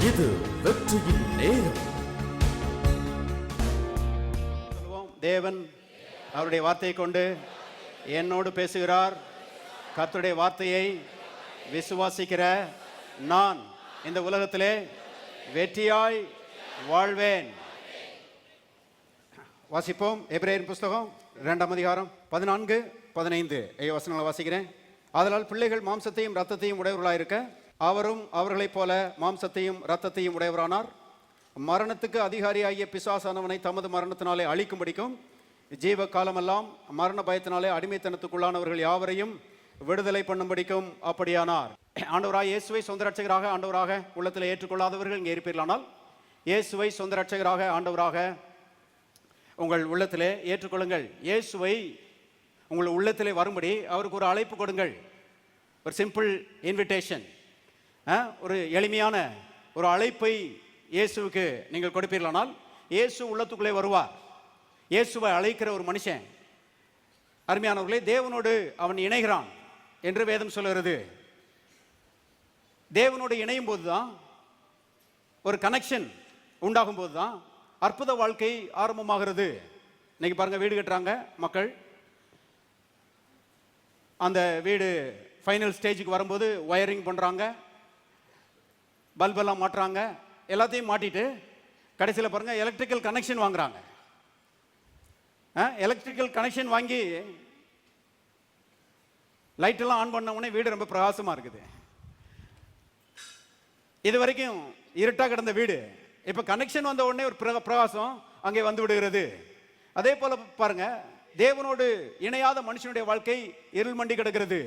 இது வெற்றியின் நேரம். தேவன் அவருடைய வார்த்தையை கொண்டு என்னோடு பேசுகிறார். கர்த்தருடைய வார்த்தையை விசுவாசிக்கிற நான் இந்த உலகத்திலே வெற்றியாய் வாழ்வேன். வாசிப்போம். எபிரேயர் புஸ்தகம் 2ஆம் அதிகாரம் 14-15 வசனங்களை வாசிக்கிறேன். ஆதலால் பிள்ளைகள் மாம்சத்தையும் இரத்தத்தையும் உடையவர்களாயிருக்க அவரும் அவர்களைப் போல மாம்சத்தையும் இரத்தத்தையும் உடையவரானார். மரணத்துக்கு அதிகாரியாகிய பிசாசானவனை தமது மரணத்தினாலே அழிக்கும்படிக்கும் ஜீவ காலமெல்லாம் மரண பயத்தினாலே அடிமைத்தனத்துக்குள்ளானவர்கள் யாவரையும் விடுதலை பண்ணும்படிக்கும் அப்படியானார். ஆண்டவராக இயேசுவை சொந்த ரட்சகராக ஆண்டவராக உள்ளத்தில் ஏற்றுக்கொள்ளாதவர்கள் இங்கே இருப்பீர்களானால் இயேசுவை சொந்த ரட்சகராக ஆண்டவராக உங்கள் உள்ளத்திலே ஏற்றுக்கொள்ளுங்கள். இயேசுவை உங்கள் உள்ளத்திலே வரும்படி அவருக்கு ஒரு அழைப்பு கொடுங்கள். ஒரு சிம்பிள் இன்விடேஷன், ஒரு எளிமையான ஒரு அழைப்பை இயேசுவுக்கு நீங்கள் கொடுப்பீர்களானால் இயேசு உள்ளத்துக்குள்ளே வருவார். இயேசுவை அழைக்கிற ஒரு மனுஷன், அருமையானவர்களே, தேவனோடு அவன் இணைகிறான் என்று வேதம் சொல்லுகிறது. தேவனோடு இணையும் போது தான், ஒரு கனெக்ஷன் உண்டாகும் போது தான் அற்புத வாழ்க்கை ஆரம்பமாகிறது. இன்னைக்கு பாருங்க, வீடு கட்டுறாங்க மக்கள். அந்த வீடு ஃபைனல் ஸ்டேஜுக்கு வரும்போது ஒயரிங் பண்ணுறாங்க, பல்பெல்லாம் மாட்டுறாங்க. எல்லாத்தையும் மாட்டிட்டு கடைசியில் பாருங்க எலக்ட்ரிக்கல் கனெக்ஷன் வாங்குறாங்க. எலக்ட்ரிக்கல் கனெக்ஷன் வாங்கி லைட்டெல்லாம் ஆன் பண்ண உடனே வீடு ரொம்ப பிரகாசமாக இருக்குது. இது வரைக்கும் இருட்டாக கிடந்த வீடு இப்போ கனெக்ஷன் வந்த உடனே ஒரு பிரகாசம் அங்கே வந்து விடுகிறது. அதே போல பாருங்க, தேவனோடு இணையாத மனுஷனுடைய வாழ்க்கை இருள் மண்டி கிடக்கிறது.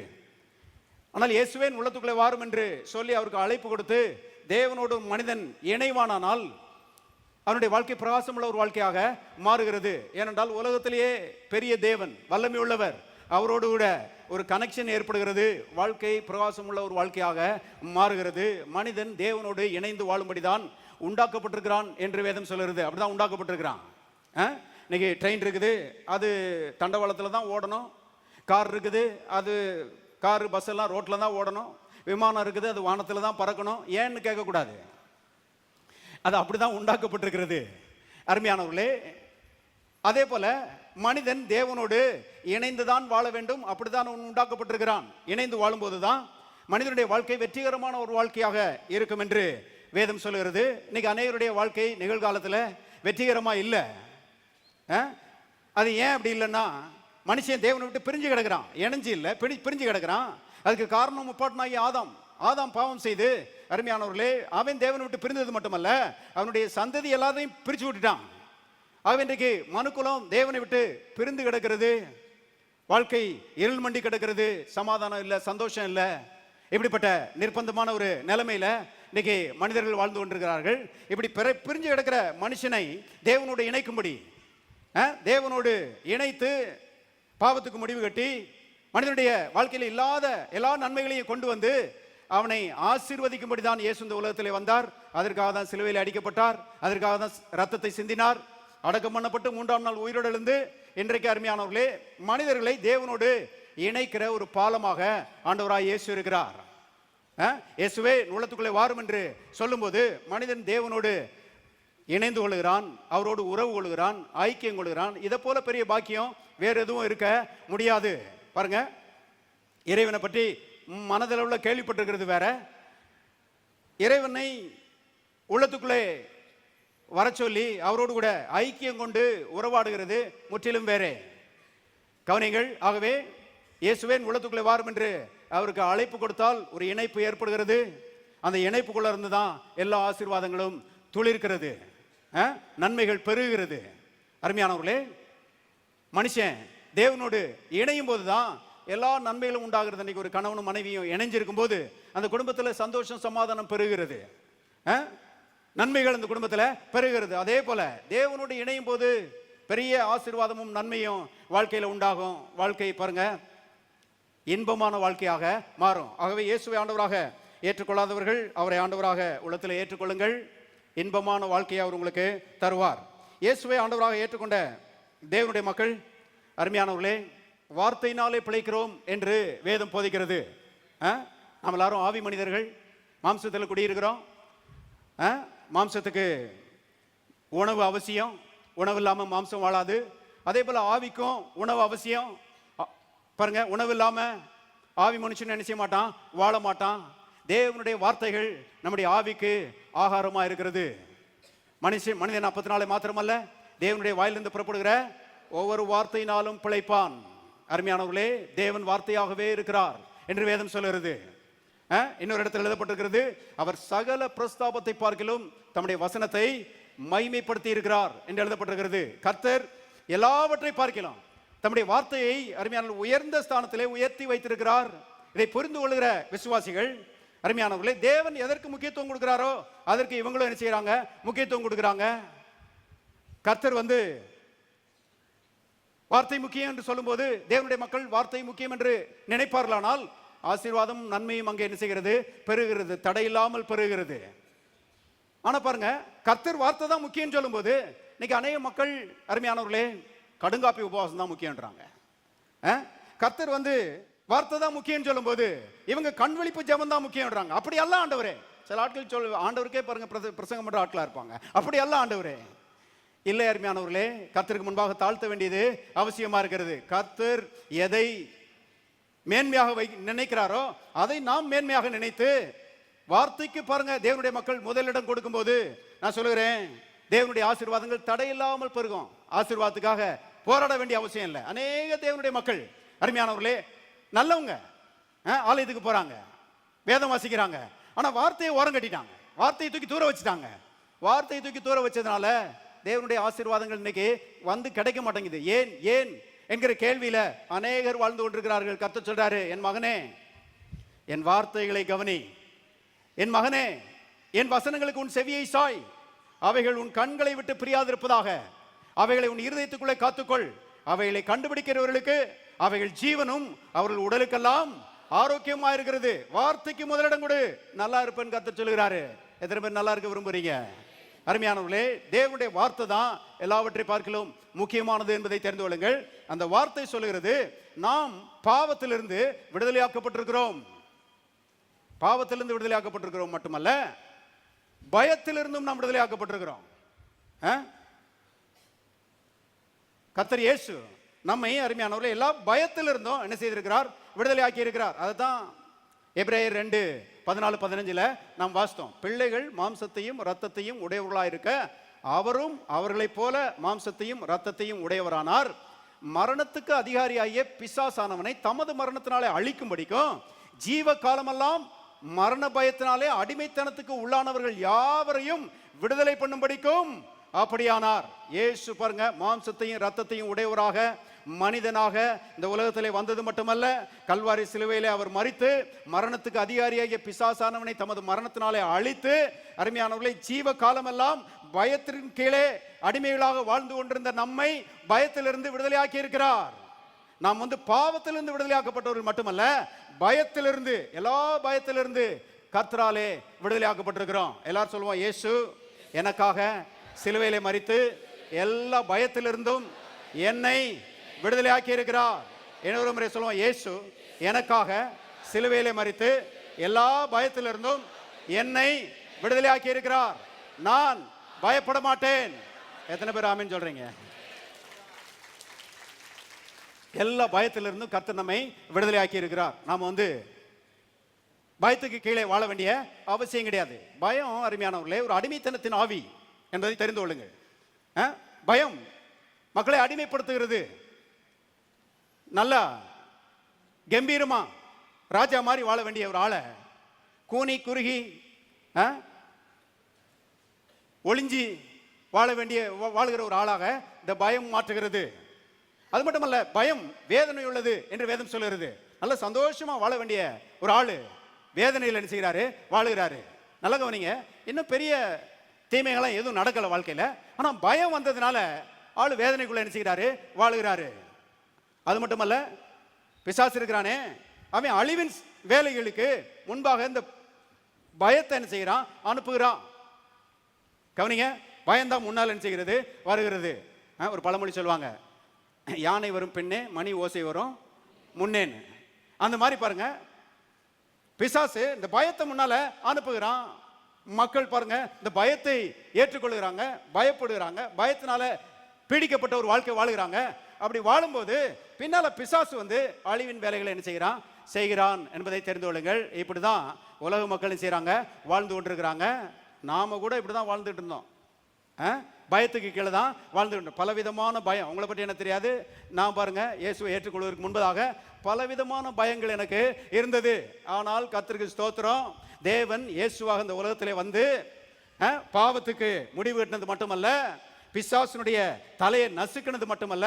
ஆனால் இயேசுவே உள்ளத்துக்குள்ளே வாரும் என்று சொல்லி அவருக்கு அழைப்பு கொடுத்து தேவனோடு மனிதன் இணைவானால் அவனுடைய வாழ்க்கை பிரகாசம் உள்ள ஒரு வாழ்க்கையாக மாறுகிறது. ஏனென்றால் உலகத்திலேயே பெரிய தேவன், வல்லமை உள்ளவர், அவரோடு கூட ஒரு கனெக்ஷன் ஏற்படுகிறது. வாழ்க்கை பிரகாசம் உள்ள ஒரு வாழ்க்கையாக மாறுகிறது. மனிதன் தேவனோடு இணைந்து வாழும்படிதான் உண்டாக்கப்பட்டிருக்கிறான் என்று வேதம் சொல்லுகிறது. அப்படிதான் உண்டாக்கப்பட்டிருக்கிறான். இன்னைக்கு ட்ரெயின் இருக்குது, அது தண்டவாளத்தில் தான் ஓடணும். கார் இருக்குது, அது காரு பஸ் எல்லாம் ரோட்டில் தான் ஓடணும். விமானம் இருக்குது, அது வானத்தில் தான் பறக்கணும். ஏன்னு கேட்கக்கூடாது, அது அப்படிதான் உண்டாக்கப்பட்டிருக்கிறது. அருமையானவர்களே, அதே போல மனிதன் தேவனோடு இணைந்துதான் வாழ வேண்டும். அப்படிதான் உண்டாக்கப்பட்டிருக்கிறான். இணைந்து வாழும்போது தான் மனிதனுடைய வாழ்க்கை வெற்றிகரமான ஒரு வாழ்க்கையாக இருக்கும் என்று வேதம் சொல்லுகிறது. இன்னைக்கு அநேகருடைய வாழ்க்கை நிகழ்காலத்தில் வெற்றிகரமாக இல்லை. அது ஏன் அப்படி இல்லைன்னா, மனுஷன் தேவனை விட்டு பிரிஞ்சு கிடக்கிறான், இணைஞ்சு இல்லை, பிரிஞ்சு கிடக்கிறான். அதுக்கு காரணம் முப்பாட்டனாகி ஆதாம் பாவம் செய்து, அருமையானவர்களே, அவன் தேவனை விட்டு பிரிந்தது மட்டுமல்ல, அவனுடைய சந்ததி எல்லாத்தையும் பிரிச்சு விட்டுட்டான். அவன் இன்றைக்கு மனுக்குலம் தேவனை விட்டு பிரிந்து கிடக்கிறது. வாழ்க்கை இருள் மண்டி கிடக்கிறது. சமாதானம் இல்லை, சந்தோஷம் இல்லை. இப்படிப்பட்ட நிர்பந்தமான ஒரு நிலைமையில இன்னைக்கு மனிதர்கள் வாழ்ந்து கொண்டிருக்கிறார்கள். இப்படி பிரிஞ்சு கிடக்கிற மனுஷனை தேவனோடு இணைக்கும்படி, தேவனோடு இணைத்து பாவத்துக்கு முடிவு கட்டி மனிதனுடைய வாழ்க்கையில் இல்லாத எல்லா நன்மைகளையும் கொண்டு வந்து அவனை ஆசீர்வதிக்கும்படி தான் இயேசு இந்த உலகத்திலே வந்தார். அதற்காக தான் சிலுவையில் அடிக்கப்பட்டார். அதற்காக தான் ரத்தத்தை சிந்தினார். அடக்கம் பண்ணப்பட்டு 3ஆம் நாள் உயிரோடு எழுந்து இன்றைக்கு அருமையானவர்களே மனிதர்களை தேவனோடு இணைக்கிற ஒரு பாலமாக ஆண்டவராய் இயேசு இருக்கிறார். இயேசுவே உள்ளத்துக்குள்ளே வாரும் என்று சொல்லும்போது மனிதன் தேவனோடு இணைந்து கொள்கிறான், அவரோடு உறவு கொள்கிறான், ஐக்கியம் கொள்கிறான். இதை போல பெரிய பாக்கியம் வேற எதுவும் இருக்க முடியாது. பாருங்க, இறைவனை பற்றி மனதில் உள்ள கேள்விப்பட்டிருக்கிறது வேற, இறைவனை உள்ளத்துக்குள்ளே வர சொல்லி அவரோடு கூட ஐக்கியம் கொண்டு உறவாடுகிறது முற்றிலும் வேறே. கவனிங்கள். ஆகவே இயேசுவே உள்ளத்துக்குள்ளே வாரும் என்று அவருக்கு அழைப்பு கொடுத்தால் ஒரு இணைப்பு ஏற்படுகிறது. அந்த இணைப்புக்குள்ள இருந்து தான் எல்லா ஆசீர்வாதங்களும் துளிர்க்கிறது, நன்மைகள் பெருகிறது. அருமையானவர்களே, மனுஷன் தேவனோடு இணையும் போது தான் எல்லா நன்மைகளும் உண்டாகிறது. இன்னைக்கு ஒரு கணவனும் மனைவியும் இணைஞ்சிருக்கும் போது அந்த குடும்பத்தில் சந்தோஷம், சமாதானம் பெருகிறது, நன்மைகள் அந்த குடும்பத்தில் பெருகிறது. அதே போல தேவனோடு இணையும் போது பெரிய ஆசீர்வாதமும் நன்மையும் வாழ்க்கையில் உண்டாகும். வாழ்க்கை பாருங்க இன்பமான வாழ்க்கையாக மாறும். ஆகவே இயேசுவை ஆண்டவராக ஏற்றுக்கொள்ளாதவர்கள் அவரை ஆண்டவராக உள்ளத்தில் ஏற்றுக்கொள்ளுங்கள். இன்பமான வாழ்க்கையை அவர் உங்களுக்கு தருவார். இயேசுவை ஆண்டவராக ஏற்றுக்கொண்ட தேவனுடைய மக்கள், அருமையானவர்களே, வார்த்தையினாலே பிழைக்கிறோம் என்று வேதம் போதிக்கிறது. நம்ம எல்லாரும் ஆவி மனிதர்கள், மாம்சத்தில் குடியிருக்கிறோம். மாம்சத்துக்கு உணவு அவசியம், உணவு இல்லாம மாம்சம் வாழாது. அதே போல ஆவிக்கும் உணவு அவசியம். பாருங்க, உணவு இல்லாம ஆவி மனுஷன் என்ன செய்ய மாட்டான், வாழ மாட்டான். தேவனுடைய வார்த்தைகள் நம்முடைய ஆவிக்கு ஆகாரமா இருக்கிறது. மனிதன் அப்பத்தினாலே மாத்திரமல்ல, தேவனுடைய வாயிலிருந்து புறப்படுகிற ஒவ்வொரு வார்த்தையினாலும் பிழைப்பான். அருமையானவர்களே, தேவன் வார்த்தையாகவே இருக்கிறார் என்று வேதம் சொல்லுகிறது. இன்னொரு இடத்தில் எழுதப்பட்டிருக்கிறது, அவர் சகல பிரஸ்தாபத்தை பார்க்கிலும் தம்முடைய வசனத்தை மைமைப்படுத்தி இருக்கிறார் என்று எழுதப்பட்டிருக்கிறது. கர்த்தர் எல்லாவற்றை பார்க்கலாம் தம்முடைய வார்த்தையை அருமையான உயர்ந்த ஸ்தானத்திலே உயர்த்தி வைத்திருக்கிறார். இதை புரிந்து கொள்கிற விசுவாசிகள், அருமையானவர்களே, தேவன் எதற்கு முக்கியத்துவம் கொடுக்கிறாரோ அதற்கு இவங்களும் என்ன செய்யறாங்க, முக்கியத்துவம் கொடுக்கிறாங்க. கர்த்தர் வார்த்தை முக்கியம் என்று சொல்லும்போது தேவனுடைய மக்கள் வார்த்தை முக்கியம் என்று நினைப்பார்களானால் ஆசீர்வாதம் நன்மையும் அங்கே என்ன செய்கிறது, பெருகிறது, தடையில்லாமல் பெருகிறது. ஆனா பாருங்க, கர்த்தர் வார்த்தை தான் முக்கியம் சொல்லும் போது இன்னைக்கு அநேக மக்கள், அருமையானவர்களே, கடுங்காப்பி உபவாசம் தான் முக்கியன்றாங்க. கர்த்தர் வார்த்தை தான் முக்கியம் சொல்லும் போது இவங்க கண்விழிப்பு ஜெபம் தான் முக்கியம்ன்றாங்க. அப்படி அல்ல ஆண்டவரே. சில ஆட்கள் ஆண்டவருக்கே பாருங்க பிரசங்கம் பண்ற ஆட்களா இருப்பாங்க. அப்படி அல்ல ஆண்டவரே. இல்லை அருமையானவர்களே, கர்த்தருக்கு முன்பாக தாழ்த்த வேண்டியது அவசியமா இருக்கிறது. கர்த்தர் எதை மேன்மையாக நினைக்கிறாரோ அதை நாம் மேன்மையாக நினைத்து வார்த்தைக்கு பாருங்க, தேவனுடைய மக்கள் முதலிடம் கொடுக்கும் போது நான் சொல்லுகிறேன், தேவனுடைய ஆசீர்வாதங்கள் தடையில்லாமல் பெருகும். ஆசீர்வாதத்துக்காக போராட வேண்டிய அவசியம் இல்லை. அநேக தேவனுடைய மக்கள், அருமையானவர்களே, நல்லவங்க, ஆலயத்துக்கு போறாங்க, வேதம் வாசிக்கிறாங்க, ஆனா வார்த்தையை ஓரம் கட்டிட்டாங்க, வார்த்தையை தூக்கி தூர வச்சுட்டாங்க. வார்த்தையை தூக்கி தூர வச்சதுனால தேவனுடைய ஆசீர்வாதங்கள் இன்னைக்கு கிடைக்க மாட்டேங்குது. ஏன் ஏன் என்கிற கேள்வியில அநேகர் வாழ்ந்து கொண்டிருக்கிறார்கள். கர்த்தர் சொல்றாரு, என் மகனே, என் வார்த்தைகளை கவனி, என் மகனே, என் வசனங்களுக்கு உன் செவியை சாய், அவைகள் உன் கண்களை விட்டு பிரியாதிருப்பதாக, அவைகளை உன் இருதயத்துக்குள்ளே காத்துக்கொள், அவைகளை கண்டுபிடிக்கிறவர்களுக்கு அவைகள் ஜீவனும் அவர்கள் உடலுக்கெல்லாம் ஆரோக்கியமா இருக்கிறது. வார்த்தைக்கு முதலிடம் கொடு, நல்லா இருப்பேன்னு கர்த்தர் சொல்லுகிறாரு. எத்தனை பேர் நல்லா இருக்க விரும்புறீங்க? அருமையானவர்களே, தேவனுடைய வார்த்தை தான் எல்லாவற்றை பார்க்கலாம் முக்கியமானது என்பதை தெரிந்து கொள்ளுங்கள். அந்த வார்த்தை சொல்லுகிறது, நாம் பாவத்திலிருந்து விடுதலையாக்கப்பட்டிருக்கிறோம். பாவத்திலிருந்து விடுதலையாக்கப்பட்டிருக்கிறோம் மட்டுமல்ல, பயத்திலிருந்தும் நாம் விடுதலையாக்கப்பட்டிருக்கிறோம். கர்த்தர் இயேசு நம்மை, அருமையானவர்களே, எல்லா பயத்திலிருந்தும் என்ன செய்திருக்கிறார், விடுதலையாக்கி இருக்கிறார். அதுதான் எபிரேயர் 2:14-15 நாம் வாசித்தோம். பிள்ளைகள் மாம்சத்தையும் இரத்தத்தையும் உடையவர்களாக இருக்க அவரும் அவர்களைப் போல மாம்சத்தையும் இரத்தத்தையும் உடையவரானார். மரணத்துக்கு அதிகாரியாகிய பிசாசானவனை தமது மரணத்தினாலே அழிக்கும்படிக்கும் ஜீவ காலமெல்லாம் மரண பயத்தினாலே அடிமைத்தனத்துக்கு உள்ளானவர்கள் யாவரையும் விடுதலை பண்ணும்படிக்கும் அப்படியானார். இயேசு பாருங்க, மாம்சத்தையும் இரத்தத்தையும் உடையவராக மனிதனாக இந்த உலகத்திலே வந்தது மட்டுமல்ல, கல்வாரி சிலுவையிலே அவர் மரித்து மரணத்துக்கு அதிகாரியாகிய பிசாசானவனை தமது மரணத்தினாலே அழித்து, அருமையானவர்களை, ஜீவ காலமெல்லாம் பயத்தின் கீழே அடிமைகளாக வாழ்ந்து கொண்டிருந்த நம்மை பயத்திலிருந்து விடுதலையாக்கி இருக்கிறார். நாம் பாவத்திலிருந்து விடுதலையாக்கப்பட்டவர்கள் மட்டுமல்ல, பயத்திலிருந்து, எல்லா பயத்திலிருந்து கர்த்தராலே விடுதலையாக்கப்பட்டிருக்கிறோம். எல்லாரும் சொல்லுவோம், இயேசு எனக்காக சிலுவையிலே மரித்து எல்லா பயத்திலிருந்தும் என்னை விடுதலையாக்கி இருக்கிறார். இன்னொரு முறை சொல்லுவோம், இயேசு எனக்காக சிலுவையிலே மரித்து எல்லா பயத்திலிருந்தும் என்னை விடுதலையாக்கி இருக்கிறார். நான் பயப்பட மாட்டேன். எத்தனை பேர் ஆமென் சொல்றீங்க? எல்லா பயத்திலிருந்தும் கர்த்தர் நம்மை விடுதலையாக்கி இருக்கிறார். நாம பயத்துக்கு கீழே வாழ வேண்டிய அவசியம் கிடையாது. பயம், அருமையானவர்களே, ஒரு அடிமைத்தனத்தின் ஆவி என்பதை தெரிந்து கொள்ளுங்கள். பயம் மக்களை அடிமைப்படுத்துகிறது. நல்லா கம்பீரமா ராஜா மாதிரி வாழ வேண்டிய ஒரு ஆளை கூனி குறுகி ஒளிஞ்சி வாழுகிற ஒரு ஆளாக இந்த பயம் மாற்றுகிறது. அது மட்டுமல்ல, பயம் வேதனை உள்ளது என்று வேதம் சொல்லுகிறது. நல்ல சந்தோஷமா வாழ வேண்டிய ஒரு ஆளு வேதனையில் என்ன செய்கிறாரு, வாழுகிறாரு. நல்ல கவனிங்க, இன்னும் பெரிய தீமைகள்லாம் எதுவும் நடக்கல வாழ்க்கையில, ஆனா பயம் வந்ததுனால ஆளு வேதனைக்குள்ள என்ன செய்கிறாரு, வாழுகிறாரு. அது மட்டுமல்ல, பிசாசு இருக்கிறானே, அவன் அழிவின் வேலைகளுக்கு முன்பாக இந்த பயத்தை என்ன செய்கிறான், அனுப்புகிறான். கவனிங்க, பயம்தான் முன்னால் என்ன செய்கிறது, வருகிறது. ஒரு பழமொழி சொல்லுவாங்க, யானை வரும் பின்னே மணி ஓசை வரும் முன்னேன்னு. அந்த மாதிரி பாருங்க, பிசாசு இந்த பயத்தை முன்னால அனுப்புகிறான். மக்கள் பாருங்க இந்த பயத்தை ஏற்றுக்கொள்கிறாங்க, பயப்படுகிறாங்க, பயத்தினால பீடிக்கப்பட்ட ஒரு வாழ்க்கை வாழுகிறாங்க. அப்படி வாழும்போது பின்னால பிசாசு வந்து அழிவின் வேலைகளை என்ன செய்கிறான் என்பதை தெரிந்து கொள்ளுங்கள். இப்படிதான் உலக மக்களும் செய்யறாங்க, வாழ்ந்து கொண்டிருக்கிறாங்க. நாம கூட இப்படிதான் வாழ்ந்துட்டு இருந்தோம். பயத்துக்கு கீழே தான் வாழ்ந்துட்டு, பலவிதமான பயம். உங்களை பற்றி என்ன தெரியாது, நான் பாருங்க இயேசுவை ஏற்றுக்கொள்வதற்கு முன்பதாக பலவிதமான பயங்கள் எனக்கு இருந்தது. ஆனால் கர்த்தருக்கு ஸ்தோத்திரம், தேவன் இயேசுவாக இந்த உலகத்திலே வந்து பாவத்துக்கு முடிவு கட்டினது மட்டுமல்ல, பிசாசுனுடைய தலையை நசுக்கினது மட்டுமல்ல,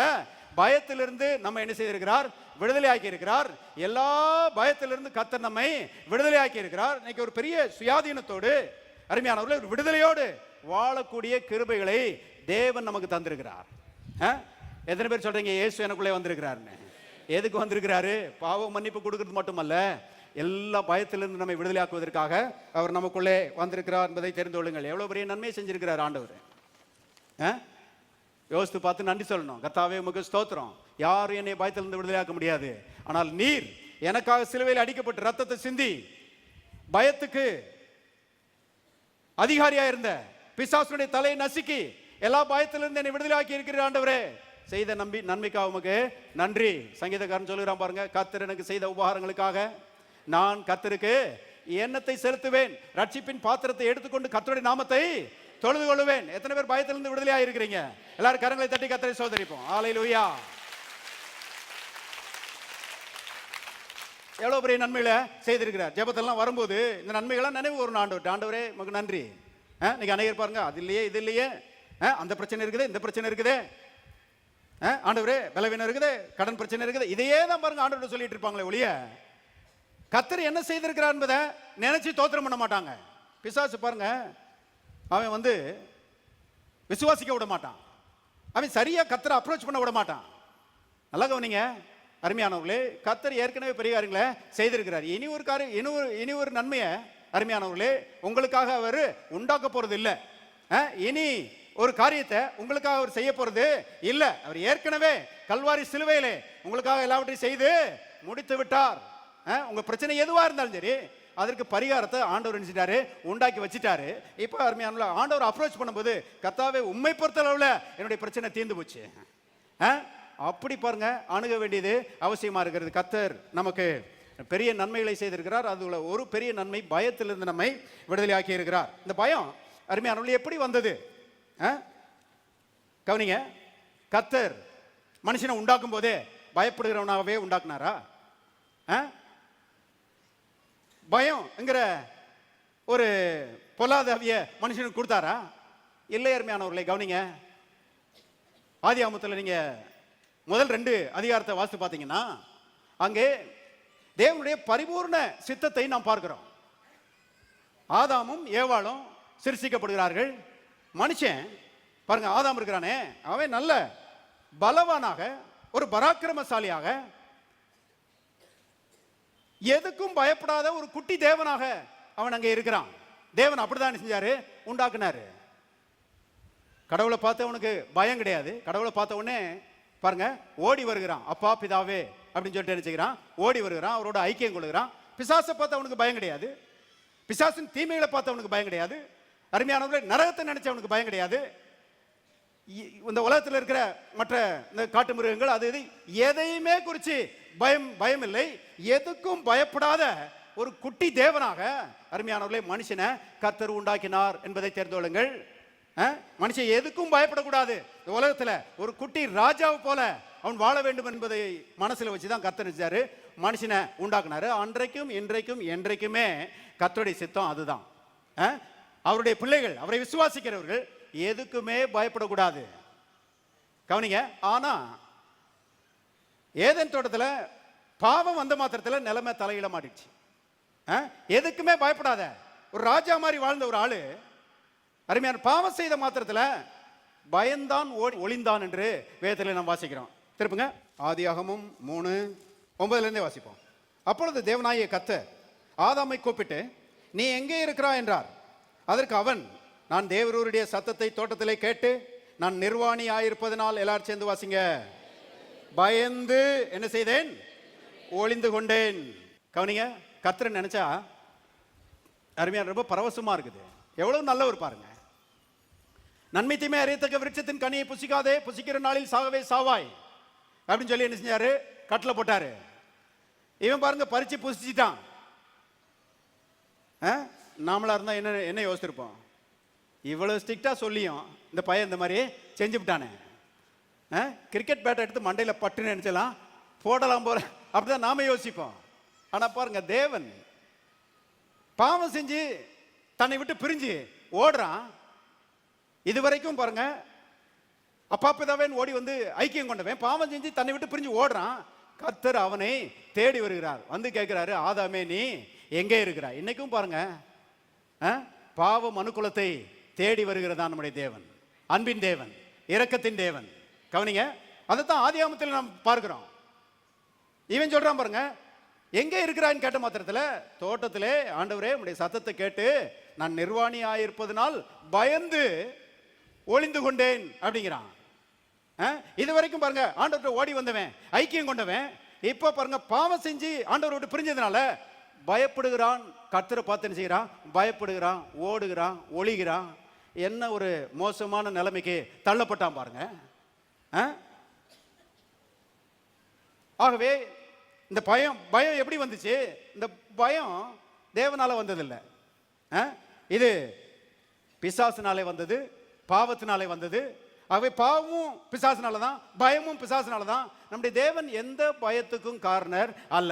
பயத்திலிருந்து நம்ம என்ன செய்திருக்கிறார், விடுதலை ஆக்கி இருக்கிறார். எல்லா பயத்திலிருந்து கர்த்தர் நம்மை விடுதலை ஆக்கி இருக்கிறார். இன்னைக்கு ஒரு பெரிய சுயாதீனத்தோடு, அருமையானவர்களே, ஒரு விடுதலையோடு வாழக்கூடிய கிருபைகளை தேவன் நமக்கு தந்திருக்கிறார். எத்தனை பேர் சொல்றீங்க இயேசு எனக்குள்ளே வந்திருக்கிறார்னு? எதுக்கு வந்திருக்கிறாரு? பாவ மன்னிப்பு கொடுக்கிறது மட்டுமல்ல, எல்லா பயத்திலிருந்து நம்மை விடுதலை ஆக்குவதற்காக அவர் நமக்குள்ளே வந்திருக்கிறார் என்பதை தெரிந்து கொள்ளுங்கள். எவ்வளவு பெரிய நன்மையை செஞ்சிருக்கிறார் ஆண்டவர். யோசித்து பார்த்து நன்றி சொல்லணும். கர்த்தாவே உமக்கு ஸ்தோத்திரம், யாரும் என்னை பயத்திலிருந்து விடுதலையாக்க முடியாது. ஆனால் நீர் எனக்காக சிலுவையில் அடிக்கப்பட்டு ரத்தத்தை சிந்தி பயத்துக்கு அதிகாரியா இருந்த பிசாசுடைய தலையை நசுக்கி எல்லா பயத்திலிருந்து என்னை விடுதலையாக்கி இருக்கிற ஆண்டவரே, செய்த நன்மைக்காக உமக்கு நன்றி. சங்கீதக்காரன் சொல்லுகிறான் பாருங்க, கர்த்தர் எனக்கு செய்த உபகாரங்களுக்காக நான் கர்த்தருக்கு எண்ணத்தை செலுத்துவேன், ரட்சிப்பின் பாத்திரத்தை எடுத்துக்கொண்டு கர்த்தருடைய நாமத்தை தொழுது கொள்ளுவேன். எத்தனை பேர் பயத்திலிருந்து விடுதலையாக இருக்கிறீங்க? எல்லாரும் கரங்களை தட்டி கர்த்தரை சோதரிப்போம். ஹல்லேலூயா. எவ்வளவு பெரிய நன்மைகளை செய்திருக்கிறார். ஜெபத்தெல்லாம் வரும்போது இந்த நன்மைகளாம் நினைவு ஒரு ஆண்டவரே உமக்கு நன்றி. இன்னைக்கு அநேகர் பாருங்க, அது இல்லையே இது இல்லையே, அந்த பிரச்சனை இருக்குது, இந்த பிரச்சனை இருக்குது, ஆண்டவரே பலவீனம் இருக்குது, கடன் பிரச்சனை இருக்குது, இதையே தான் பாருங்க ஆண்டவர் சொல்லிட்டு இருப்பாங்களே ஒழிய கர்த்தர் என்ன செய்திருக்கிறார் என்பதை நினைச்சு தோத்திரம் பண்ண மாட்டாங்க. பிசாசு பாருங்க, அவன் வந்து விசுவாசிக்க விட மாட்டான், அவன் சரியா கர்த்தரை அப்ரோச் பண்ண விட மாட்டான். நல்லா கவனிங்க அருமையானவர்களே, கர்த்தர் ஏற்கனவே பெரிய காரியங்களை செய்திருக்கிறார். இனி ஒரு நன்மையை அருமையானவர்களே உங்களுக்காக அவர் உண்டாக்க போறது இல்லை. இனி ஒரு காரியத்தை உங்களுக்காக அவர் செய்ய போறது இல்லை. அவர் ஏற்கனவே கல்வாரி சிலுவையிலே உங்களுக்காக எல்லாவற்றையும் செய்து முடித்து விட்டார். உங்க பிரச்சனை எதுவா இருந்தாலும் சரி, அதற்கு பரிகாரத்தை ஆண்டவர் நினைச்சிட்டாரு, உண்டாக்கி வச்சிட்டாரு. இப்போ அருமையான ஆண்டவர் அப்ரோச் பண்ணும்போது, கர்த்தாவே உம்மை பொறுத்தளவுல என்னுடைய பிரச்சனை தீர்ந்து போச்சு, அப்படி பாருங்க அணுக வேண்டியது அவசியமா இருக்கிறது. கர்த்தர் நமக்கு பெரிய நன்மைகளை செய்திருக்கிறார். அதுல ஒரு பெரிய நன்மை, பயத்திலிருந்து நம்மை விடுதலை ஆக்கி இருக்கிறார். இந்த பயம் அருமையானவர்களே எப்படி வந்தது? கவனிங்க, கர்த்தர் மனுஷனை உண்டாக்கும் போதே பயப்படுகிறவனாகவே உண்டாக்குனாரா? பயம்ங்கிற ஒரு பொல்லாதவிய மனுஷனுக்கு கொடுத்தாரா? இல்லை அருமையானவர்களே. கவனிங்க, ஆதியாகமத்தில் நீங்க முதல் 2 அதிகாரத்தை வாசித்து பார்த்தீங்கன்னா அங்கே தேவனுடைய பரிபூர்ண சித்தத்தை நாம் பார்க்கிறோம். ஆதாமும் ஏவாளும் சிருஷ்டிக்கப்படுகிறார்கள். மனுஷன் பாருங்க, ஆதாம் இருக்கிறானே, அவன் நல்ல பலவானாக, ஒரு பராக்கிரமசாலியாக, எதுக்கும் பயப்படாத ஒரு குட்டி தேவனாக அவன் அங்கே இருக்கிறான். தேவன் அப்படிதான் செஞ்சாரு, உண்டாக்குனாரு. கடவுளை பார்த்த அவனுக்கு பயம் கிடையாது. கடவுளை பார்த்த உடனே பாருங்க ஓடி வருகிறான், அப்பா பிதாவே அப்படின்னு சொல்லிட்டு என்ன செய்கிறான், ஓடி வருகிறான், அவரோட ஐக்கியம் கொள்கிறான். பிசாசை பார்த்து அவனுக்கு பயம் கிடையாது, பிசாசின் தீமைகளை பார்த்து அவனுக்கு பயம் கிடையாது, அருமையானவர்களே நரகத்தை நினைச்ச அவனுக்கு பயம் கிடையாது. இந்த உலகத்தில் இருக்கிற மற்ற இந்த காட்டு மிருகங்கள் அது எதையுமே குறித்து பயம் இல்லை. எதுக்கும் பயப்படாத ஒரு குட்டி தேவனாக அருமையானவர்களே மனுஷனை கர்த்தர் உண்டாக்கினார் என்பதை தெரிந்து கொள்ளுங்கள். மனுஷன் எதுக்கும் பயப்படக்கூடாது. இந்த உலகத்துல ஒரு குட்டி ராஜாவை போல அவன் வாழ வேண்டும் என்பதை மனசுல வச்சுதான் கர்த்தர் செஞ்சாரு, மனுஷனை உண்டாக்குனாரு. அன்றைக்கும் இன்றைக்கும் என்றைக்குமே கர்த்தருடைய சித்தம் அதுதான். அவருடைய பிள்ளைகள், அவரை விசுவாசிக்கிறவர்கள் எதுக்குமே பயப்படக்கூடாது. கவனிங்க, ஆனா ஏதேன் தோட்டத்துல பாவம் வந்த மாத்திரத்தில் நிலைமை தலையில மாட்டிடுச்சு. எதுக்குமே பயப்படாத ஒரு ராஜா மாதிரி வாழ்ந்த ஒரு ஆளு அருமையான பாவம் செய்த மாத்திரத்தில் பயந்தான் ஒளிந்தான் என்று வேதத்தில் நாம் வாசிக்கிறோம். திருப்புங்க ஆதியாகமம் 3:9 வாசிப்போம். அப்பொழுது தேவனாகிய கர்த்தர் ஆதாமை கூப்பிட்டு, நீ எங்கே இருக்கிறாய் என்றார். அதற்கு அவன், நான் தேவரூருடைய சத்தத்தை தோட்டத்திலே கேட்டு நான் நிர்வாணி ஆயிருப்பதனால், எல்லாரும் சேர்ந்து வாசிங்க, பயந்து என்ன செய்தேன், ஒளிந்து கொண்டேன். கவனிங்க, கர்த்தர் நினைச்சா அருமையான ரொம்ப பரவசமா இருக்குது. எவ்வளவு நல்லவர் பாருங்க. நன்மை தீமை அறியத்தக்க விருட்சத்தின் கனியை புசிக்காதே, புசிக்கிற நாளில் சாகவே சாவாய் அப்படின்னு சொல்லி என்ன செஞ்சாரு, கட்டில போட்டாரு. இவன் பாருங்க பறிச்சு புசிச்சிட்டான். நாமளா இருந்தா என்ன என்ன யோசிச்சிருப்போம்? இவ்வளவு ஸ்ட்ரிக்டா சொல்லியும் இந்த பையன் இந்த மாதிரி செஞ்சு விட்டானே. கிரிக்கெட் பேட்டை எடுத்து மண்டையில பட்டு நினைச்சலாம் போடலாம் போல அப்படிதான் நாம யோசிப்போம். ஆனா பாருங்க, தேவன் பாவம் செஞ்சு தன்னை விட்டு பிரிஞ்சு ஓடுறான். இதுவரைக்கும் பாருங்க, அப்பா பிதாவேன் ஓடி வந்து ஐக்கியம் கொண்டவன் பாவம் செஞ்சு தன்னை விட்டு பிரிஞ்சு ஓடுறான். கர்த்தர் அவனை தேடி வருகிறார். வந்து கேட்கிறாரு, ஆதாமே நீ எங்கே இருக்கிறாய்? இன்னைக்கும் பாருங்க, பாவ மனுக்குலத்தை தேடி வருகிறதா நம்முடைய தேவன். அன்பின் தேவன், இரக்கத்தின் தேவன். கவனிங்க, அதைத்தான் ஆதியாகமத்தில் நாம் பார்க்கிறோம். இவன் சொல்றான் பாருங்க, எங்கே இருக்கிறான்னு கேட்ட மாத்திரத்தில் தோட்டத்திலே ஆண்டவரே உடைய சத்தத்தை கேட்டு நான் நிர்வாணியாயிருப்பதனால் பயந்து ஒளிந்து கொண்டேன் அப்படிங்கிறான். இது வரைக்கும் பாருங்க ஆண்டவர்கிட்ட ஓடி வந்தவன், ஐக்கியம் கொண்டவன், இப்ப பாருங்க பாவம் செஞ்சு ஆண்டவர் விட்டு பிரிஞ்சதுனால பயப்படுகிறான். கர்த்தரை பார்த்து என்ன செய்கிறான்? பயப்படுகிறான், ஓடுகிறான், ஒளிகிறான். என்ன ஒரு மோசமான நிலைமைக்கு தள்ளப்பட்டான் பாருங்க. ஆகவே இந்த பயம் எப்படி வந்துச்சு? இந்த பயம் தேவனால வந்ததில்லை. இது பிசாசினாலே வந்தது, பாவத்தினாலே வந்தது. ஆகவே பாவமும் பிசாசினால தான், பயமும் பிசாசினால தான். நம்முடைய தேவன் எந்த பயத்துக்கும் காரணர் அல்ல.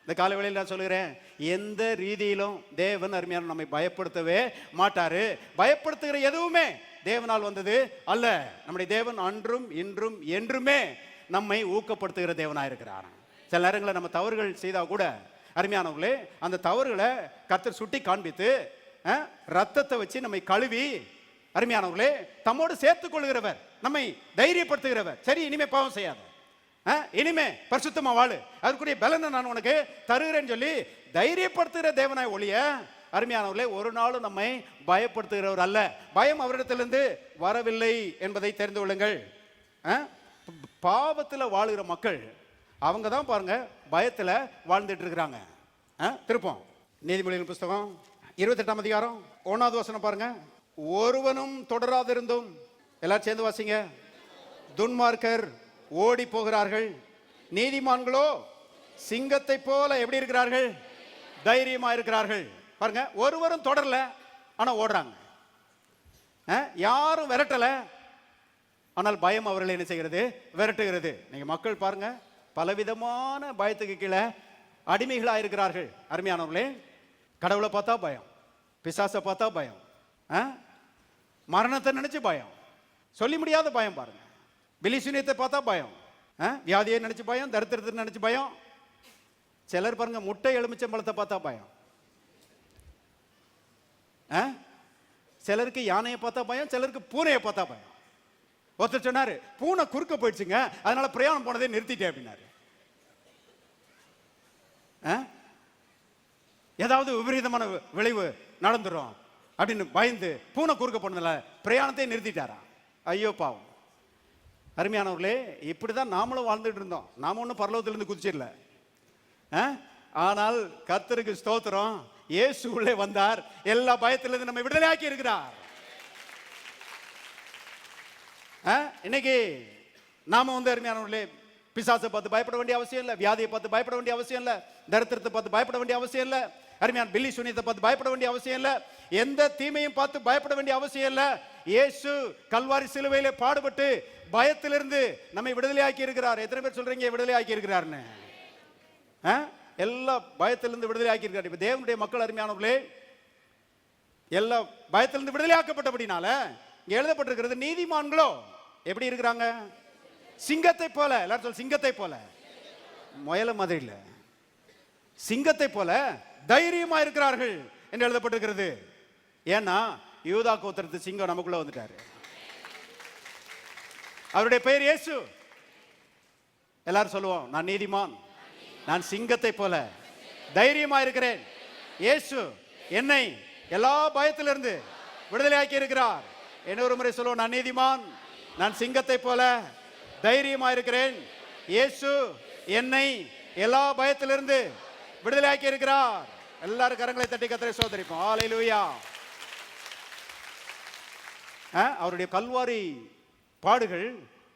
இந்த காலவேளையில் நான் சொல்லுகிறேன், எந்த ரீதியிலும் தேவன் அருமையான நம்மை பயப்படுத்தவே மாட்டாரு. பயப்படுத்துகிற எதுவுமே தேவனால் வந்தது அல்ல. நம்முடைய தேவன் அன்றும் இன்றும் என்றுமே நம்மை ஊக்கப்படுத்துகிற தேவனாயிருக்கிறார். சில நேரங்களில் நம்ம தவறுகள் செய்தா கூட அருமையானவர்களே, அந்த தவறுகளை கர்த்தர் சுட்டி காண்பித்து ரத்தத்தை வச்சு நம்மை கழுவி அருமையானவர்களே தம்மோடு சேர்த்துக் கொள்கிறவர், நம்மை தைரியப்படுத்துகிறவர். சரி, இனிமே பாவம் செய்யாத, இனிமே பரிசுத்தமா வாழு, அதுக்குரிய பலனை நான் உனக்கு தருகிறேன்னு சொல்லி தைரியப்படுத்துகிற தேவனாய் ஒழிய அருமையானவர்களே ஒரு நாளும் நம்மை பயப்படுத்துகிறவர் அல்ல. பயம் அவரிடத்திலிருந்து வரவில்லை என்பதை தெரிந்து கொள்ளுங்கள். பாவத்தில் வாழுகிற மக்கள் அவங்க தான் பாருங்க பயத்தில் வாழ்ந்துட்டு இருக்கிறாங்க. திருப்பம் நீதிமொழிகள் புஸ்தகம் 28ஆம் அதிகாரம் 1வது வசனம் பாருங்க. ஒருவனும் தொடராதிருந்தும், எல்லாரும் சேர்ந்து வாசிங்க. துன்மார்க்கர் ஓடி போகிறார்கள், நீதிமான்களோ சிங்கத்தை போல எப்படி இருக்கிறார்கள்? தைரியமா இருக்கிறார்கள். பாருங்க, ஒருவரும் தொடரல, ஆனா ஓடுறாங்க. யாரும் விரட்டல, ஆனால் பயம் அவர்களை என்ன செய்கிறது? விரட்டுகிறது. நீங்க மக்கள் பாருங்க, பலவிதமான பயத்துக்கு கீழே அடிமைகளா இருக்கிறார்கள். அருமையானவர்களே, கடவுளை பார்த்தா பயம், பிசாசை பார்த்தா பயம், மரணத்தை நினைச்சு பயம், சொல்லி முடியாத பயம். பாருங்க, பிலிசூனியத்தை பார்த்தா பயம், வியாதியை நினைச்சு பயம், தரித்திரத்தை நினைச்சு பயம். சிலர் பாருங்க முட்டை எலுமிச்சம்பழத்தை பார்த்தா பயம், சிலருக்கு யானையை பார்த்தா பயம், சிலருக்கு பூனையை பார்த்தா பயம். ஒருத்தர் சொன்னாரு, பூனை குறுக்க போயிடுச்சுங்க, அதனால பிரயாணம் போனதே நிறுத்திட்டேன் அப்படின்னாரு. ஏதாவது விபரீதமான விளைவு நடந்துரும் அப்படின்னு பயந்து பூனை குறுக்க போனதுல பிரயாணத்தை நிறுத்திட்டாரா? ஐயோ பாவம். அருமையானவர்களே, இப்படிதான் நாமளும் வாழ்ந்துட்டு இருந்தோம். நாம ஒன்றும் பரலோகத்திலிருந்து குதிச்சிடல. ஆனால் கர்த்தருக்கு ஸ்தோத்திரம், இயேசு உள்ளே வந்தார், எல்லா பயத்திலிருந்து நம்ம விடுதலையாக்கி இருக்கிறார். இன்னைக்கு நாம அருமையானவர்களே பிசாசை பார்த்து பயப்பட வேண்டிய அவசியம் இல்லை, வியாதியை பார்த்து பயப்பட வேண்டிய அவசியம் இல்லை, தரித்திரத்தை பார்த்து பயப்பட வேண்டிய அவசியம் இல்லை, அருமையான பில்லி சூனியத்தை பார்த்து பயப்பட வேண்டிய அவசியம் இல்லை, எந்த தீமையும் பார்த்து பயப்பட வேண்டிய அவசியம் இல்லை. இயேசு கல்வாரி சிலுவையிலே பாடுபட்டு பயத்திலிருந்து நம்மை விடுதலையாக்கி இருக்கிறார். எத்தனை பேர் சொல்றீங்க விடுதலையாக்கி இருக்கிறார்னு? எல்லா பயத்திலிருந்து விடுதலையாக்கி இருக்கிறார். இப்ப தேவனுடைய மக்கள் அருமையானவர்களே, எல்லா பயத்திலிருந்து விடுதலையாக்கப்பட்டபடினால இங்க எழுதப்பட்டிருக்கிறது, நீதிமான்களோ எப்படி இருக்கிறாங்க? சிங்கத்தை போல. எல்லாரும் சொல்ல, சிங்கத்தை போல. முயல மாதிரி இல்ல, சிங்கத்தை போல தைரியமா இருக்கிறார்கள் என்று எழுதப்பட்டிருக்கிறது. ஏன்னா யூதா கோத்திரத்து சிங்கம் நமக்குள்ள வந்துட்டாரு. அவருடைய பெயர் இயேசு. எல்லாரும் சொல்லுவோம், நான் நீதிமான், நான் சிங்கத்தை போல தைரியமா இருக்கிறேன். இயேசு என்னை எல்லா பயத்திலிருந்து விடுதலையாக்கி இருக்கிறார். இன்னொரு முறை சொல்லுவோம், நான் நீதிமான், நான் சிங்கத்தை போல தைரியமா இருக்கிறேன். இயேசு என்னை எல்லா பயத்திலிருந்து விடுதலையாக்கி இருக்கிறார். எல்லாரும் கரங்களை தட்டி கர்த்தரை ஸ்தோத்திரிப்போம். ஹல்லேலூயா. அவருடைய கல்வாரி பாடுகள்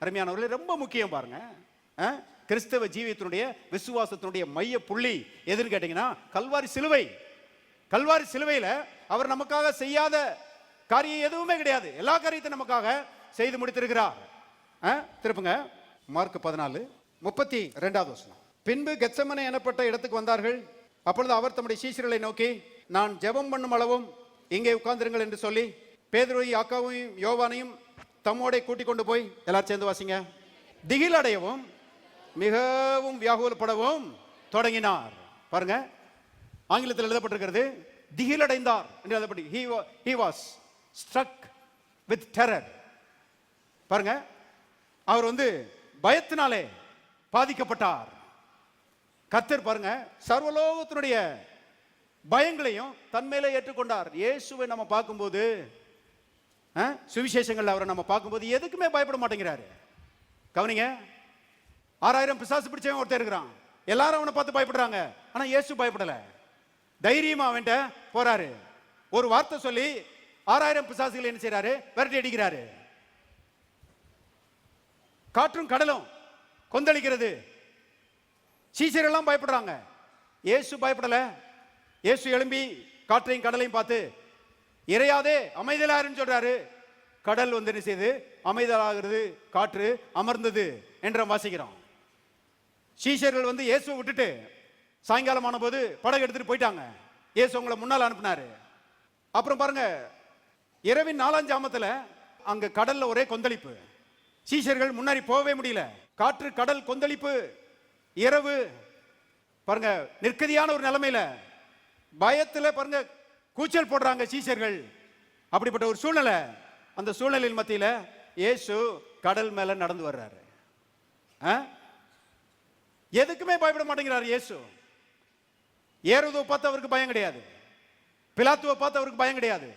அருமையானவர்களே ரொம்ப முக்கியம் பாருங்க. கிறிஸ்தவ ஜீவியத்தினுடைய விசுவாசத்தினுடைய மைய புள்ளி எதுன்னு கேட்டீங்கன்னா கல்வாரி சிலுவை. கல்வாரி சிலுவையில் அவர் நமக்காக செய்யாத காரியம் எதுவுமே கிடையாது. எல்லா காரியத்தையும் நமக்காக செய்து முடித்திருக்கிறார். திருப்புங்க மார்க் 14:32. பின்பு கெத்செமனே எனப்பட்ட இடத்துக்கு வந்தார்கள். அப்பொழுது அவர் தம்முடைய சீஷர்களை நோக்கி, நான் ஜெபம் பண்ணும் அளவும் இங்கே உட்கார்ந்திருங்கள் என்று சொல்லி பேதுருவையும் யாக்கோபையும் யோவானையும் தம்மோடே கூட்டிக் கொண்டு போய், எல்லாரும் சேர்ந்து வாசிங்க, திகில் அடையவும் மிகவும் வியாகுலப்படவும் தொடங்கினார். பாருங்க, ஆங்கிலத்தில் எழுதப்பட்டிருக்கிறது திகில் அடைந்தார் என்று எழுதப்பட்டு he was struck with terror. பாருங்க, அவர் பயத்தினாலே பாதிக்கப்பட்டார். கர்த்தர் பாருங்க சர்வலோகத்தினுடைய பயங்களையும் தன்மையில ஏற்றுக்கொண்டார். இயேசுவை நம்ம பார்க்கும்போது, சுவிசேஷங்கள் அவரை நம்ம பார்க்கும்போது எதுக்குமே பயப்பட மாட்டேங்கிறாரு. கவனிங்க, 6000 பிசாசு பிடிச்சவன் ஒருத்தர் இருக்கிறான். எல்லாரும் அவனை பார்த்து பயப்படுறாங்க. ஆனா இயேசு பயப்படல. தைரியமா அவன்கிட்ட போறாரு. ஒரு வார்த்தை சொல்லி 6000 பிசாசுகள் என்ன செய்யறாரு? விரட்டி அடிக்கிறாரு. காற்றும் கடலும் கொந்தளிக்கிறது. சீசரெல்லாம் பயப்படுறாங்க. இயேசு பயப்படல. இயேசு எழும்பி காற்றையும் கடலையும் பார்த்து இறையாதே அமைதலாருன்னு சொல்றாரு. கடல் என்ன செய்து அமைதலாகிறது, காற்று அமர்ந்தது என்ற வாசிக்கிறோம். சீஷர்கள் இயேசுவை விட்டுட்டு சாயங்காலம் ஆன போது படகு எடுத்துட்டு போயிட்டாங்க. இயேசு உங்களை முன்னால் அனுப்பினாரு. அப்புறம் பாருங்க, இரவின் 4 ஜாமத்துல அங்க கடல்ல ஒரே கொந்தளிப்பு. சீஷர்கள் முன்னாடி போகவே முடியல. காற்று கடல் கொந்தளிப்பு, இரவு பாருங்க, நிற்கதியான ஒரு நிலைமையில பயத்துல பாருங்க கூச்சல் போடுறாங்க சீஷர்கள். அப்படிப்பட்ட ஒரு சூழ்நிலை. அந்த சூழ்நிலையில் மத்தியில இயேசு கடல் மேல நடந்து வர்றாரு. எதுக்குமே பயப்பட மாட்டேங்கிறார் இயேசு. ஏறுதுவை பார்த்து அவருக்கு பயம் கிடையாது. பிலாத்துவை பார்த்து அவருக்கு பயம் கிடையாது.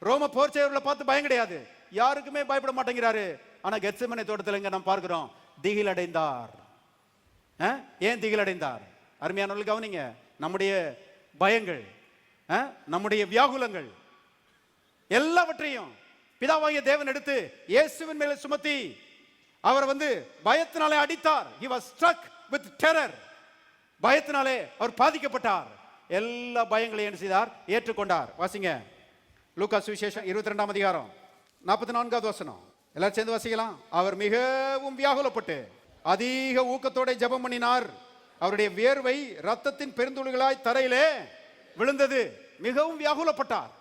ரோம போர் செய்வர்களை பார்த்து பயம் கிடையாது. யாருக்குமே பயப்பட மாட்டேங்கிறாரு. ஆனா கெத்செமனே தோட்டத்தில் இங்க நாம் பார்க்கிறோம், திகில் அடைந்தார். ஏன் திகில் அடைந்தார்? அருமையானவர்கள் கவனிங்க, நம்முடைய பயங்கள், நம்முடைய வியாகுலங்கள் எல்லாவற்றையும் பிதாவாகிய தேவன் எடுத்து இயேசுவின் மேல சுமத்தி அவர் பயத்தினாலே அடித்தார். He was struck with terror. பயத்தினாலே அவர் பாதிக்கப்பட்டார். எல்லா பயங்களையும் என்ன செய்தார்? ஏற்றுக்கொண்டார். வாசிங்க, லூக்கா சுவிசேஷம் 22ஆம் அதிகாரம் 44வது வசனம். எல்லாரும் சேர்ந்து வாசிக்கலாம். அவர் மிகவும் வியாகுலப்பட்டு அதிக ஊக்கத்தோட ஜெபம் பண்ணினார். அவருடைய வியர்வை ரத்தத்தின் பெருந்துளிகளாய் தரையிலே விழுந்தது. மிகவும் வியாகுலப்பட்டார்.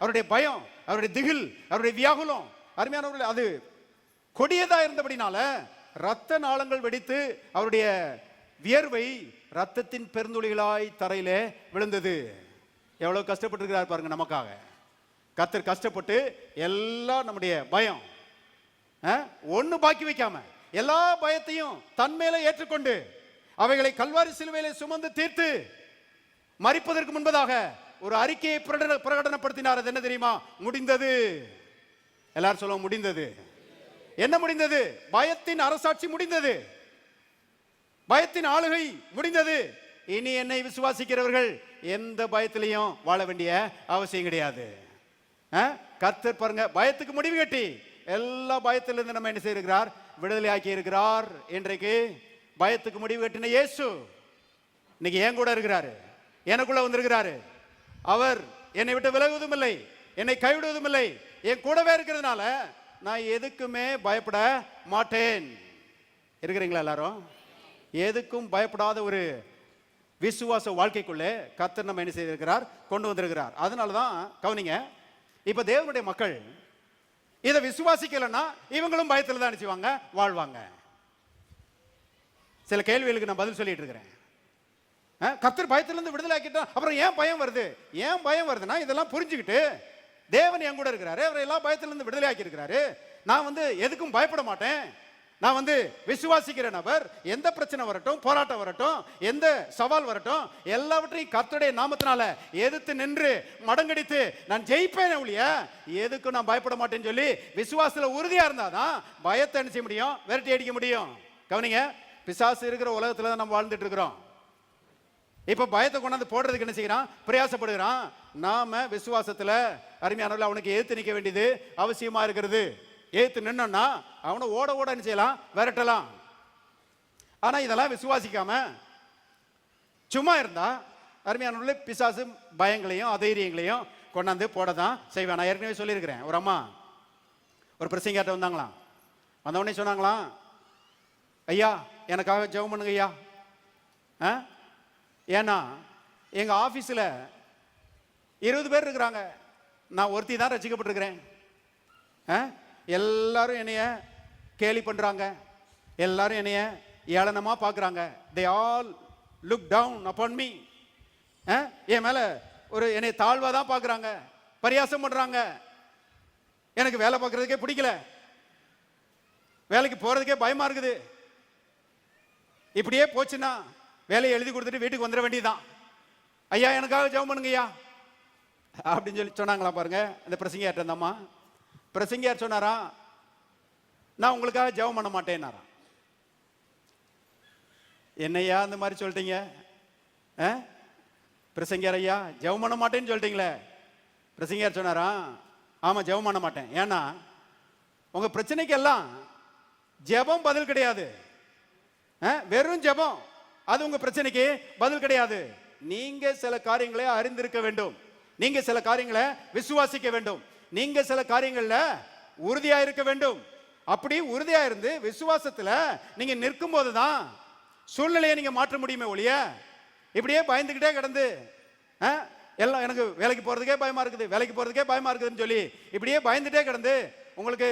அவருடைய பயம், அவருடைய திகில், அவருடைய வியாகுலம் அருமையானவர்கள் அது கொடியதா இருந்தபடினால ரத்த நாளங்கள் வெடித்து அவருடைய வியர்வை ரத்தத்தின் பெருந்துளிகளாய் தரையிலே விழுந்தது. எவ்வளவு கஷ்டப்பட்டிருக்கிறார் பாருங்க நமக்காக. கர்த்தர் கஷ்டப்பட்டு எல்லாம் நம்முடைய பயம் ஒண்ணு பாக்கி வைக்காம எல்லா பயத்தையும் தன்மேல ஏற்றுக்கொண்டு அவைகளை கல்வாரி சிலுவையிலே சுமந்து தீர்த்து மரிப்பதற்கு முன்பதாக ஒரு அறிக்கையை பிரகடனப்படுத்தினார். அது என்ன தெரியுமா? முடிந்தது. எல்லாரும் சொல்லுவோம், முடிந்தது. என்ன முடிந்தது? பயத்தின் அரசாட்சி முடிந்தது. பயத்தின் ஆளுகை முடிந்தது. இனி என்னை விசுவாசிக்கிறவர்கள் எந்த பயத்திலையும் வாழ வேண்டிய அவசியம் கிடையாது. கர்த்தர் பாருங்க பயத்துக்கு முடிவு கட்டி எல்லா பயத்திலிருந்து நம்ம என்ன செய்திருக்கிறார்? விடுதலை ஆக்கி இருக்கிறார். இன்றைக்கு பயத்துக்கு முடிவு கட்டின இயேசு இன்னைக்கு என் கூட இருக்கிறாரு, எனக்குள்ள வந்திருக்கிறாரு. அவர் என்னை விட்டு விலகுவதும் இல்லை, என்னை கைவிடுவதும் இல்லை. என் கூடவே இருக்கிறதுனால நான் எதுக்குமே பயப்பட மாட்டேன். இருக்கிறீங்களா எல்லாரும்? எதுக்கும் பயப்படாத ஒரு விசுவாச வாழ்க்கைக்குள்ளே கர்த்தர் நம்ம என்ன செய்திருக்கிறார்? கொண்டு வந்திருக்கிறார். அதனாலதான் கவனிங்க, இப்ப தேவனுடைய மக்கள் இதை விசுவாசிக்கலன்னா இவங்களும் பயத்தில் தான் நினைச்சுவாங்க, வாழ்வாங்க. சில கேள்விகளுக்கு நான் பதில் சொல்லிட்டு இருக்கிறேன். கர்த்தர் பயத்திலிருந்து விடுதலை ஆக்கிட்டா அப்புறம் ஏன் பயம் வருது? ஏன் பயம் வருதுன்னா இதெல்லாம் புரிஞ்சுக்கிட்டு தேவன் என் கூட இருக்கிறாரு, அவர் எல்லா பயத்திலிருந்து விடுதலை ஆக்கி இருக்கிறாரு. நான் எதுக்கும் பயப்பட மாட்டேன். நான் விசுவாசிக்கிற நபர். எந்த பிரச்சனை வரட்டும், போராட்டம் வரட்டும், எந்த சவால் வரட்டும், எல்லாவற்றையும் கர்த்தருடைய நாமத்தினால எதிர்த்து நின்று மடங்கடித்து நான் ஜெயிப்பேன். ஒழிய எதுக்கும் நான் பயப்பட மாட்டேன்னு சொல்லி விசுவாசத்துல உறுதியா இருந்தாதான் பயத்தை என்ன செய்ய முடியும்? விரட்டி அடிக்க முடியும். கவனிங்க, பிசாசு இருக்கிற உலகத்துல தான் நம்ம வாழ்ந்துட்டு இருக்கிறோம். இப்ப பயத்தை கொண்டாந்து போடுறதுக்கு என்ன செய்யறான்? பிரயாசப்படுகிறான். நாம விசுவாசத்துல அருமையானவர்கள் அவனுக்கு ஏத்து நிக்க வேண்டியது அவசியமா இருக்கிறது. ஏத்து நின்னோம்னா அவனை ஓட ஓட என்ன செய்யலாம்? விரட்டலாம். ஆனா இதெல்லாம் விசுவாசிக்காம சும்மா இருந்தா அருமையானவர்களே பிசாசு பயங்களையும் அதைரியங்களையும் கொண்டாந்து போட தான் செய்வேன். நான் ஏற்கனவே சொல்லியிருக்கிறேன். ஒரு அம்மா ஒரு பிரசங்கிட்ட வந்தாங்களாம். வந்தவொடனே சொன்னாங்களாம், ஐயா எனக்காக ஜெபம் பண்ணுங்க ஐயா. ஏன்னா எங்க ஆபீஸ்ல 20 பேர் இருக்கிறாங்க, நான் ஒருத்தி தான் ரசிக்கப்பட்டிருக்கிறேன். எல்லாரும் என்னைய கேலி பண்றாங்க, எல்லாரும் என்னைய ஏளனமா பார்க்கறாங்க. they all look down upon me. என் மேல ஒரு என்னை தாழ்வா தான் பார்க்கறாங்க, பரியாசம் பண்றாங்க. எனக்கு வேலை பார்க்கறதுக்கே பிடிக்கல, வேலைக்கு போறதுக்கே பயமா இருக்குது. இப்படியே போச்சுன்னா வேலையை எழுதி கொடுத்துட்டு வீட்டுக்கு வந்துட வேண்டியதுதான். ஐயா எனக்காக ஜெபம் பண்ணுங்க ஐயா அப்படின்னு சொல்லி சொன்னாங்களா பாருங்க இந்த பிரசங்கியார்ட்ட. அந்த அம்மா பிரசங்கியார் சொன்னாரா, நான் உங்களுக்காக ஜெபம் பண்ண மாட்டேன்னாரா. என்னையா அந்த மாதிரி சொல்லிட்டீங்க? பிரசங்கியார் ஐயா ஜெபம் பண்ண மாட்டேன்னு சொல்லிட்டீங்களே. பிரசங்கியார் சொன்னாரா, ஆமா ஜெபம் பண்ண மாட்டேன். ஏன்னா உங்க பிரச்சனைக்கு எல்லாம் ஜெபம் பதில் கிடையாது. வெறும் ஜெபம் அது உங்க பிரச்சனைக்கு பதில் கிடையாது. நீங்க சில காரியங்களை அறிந்திருக்க வேண்டும், நீங்க சில காரியங்களை விசுவாசிக்க வேண்டும், நீங்க சில காரியங்கள்ல உறுதியா இருக்க வேண்டும். அப்படி உறுதியா இருந்து விசுவாசத்துல நீங்க நிற்கும் போதுதான் சூழ்நிலையை நீங்க மாற்ற முடியுமே ஒழிய இப்படியே பயந்துகிட்டே கிடந்து எல்லாம் எனக்கு வேலைக்கு போறதுக்கே பயமா இருக்குது, வேலைக்கு போறதுக்கே பயமா இருக்குதுன்னு சொல்லி இப்படியே பயந்துட்டே கிடந்து உங்களுக்கு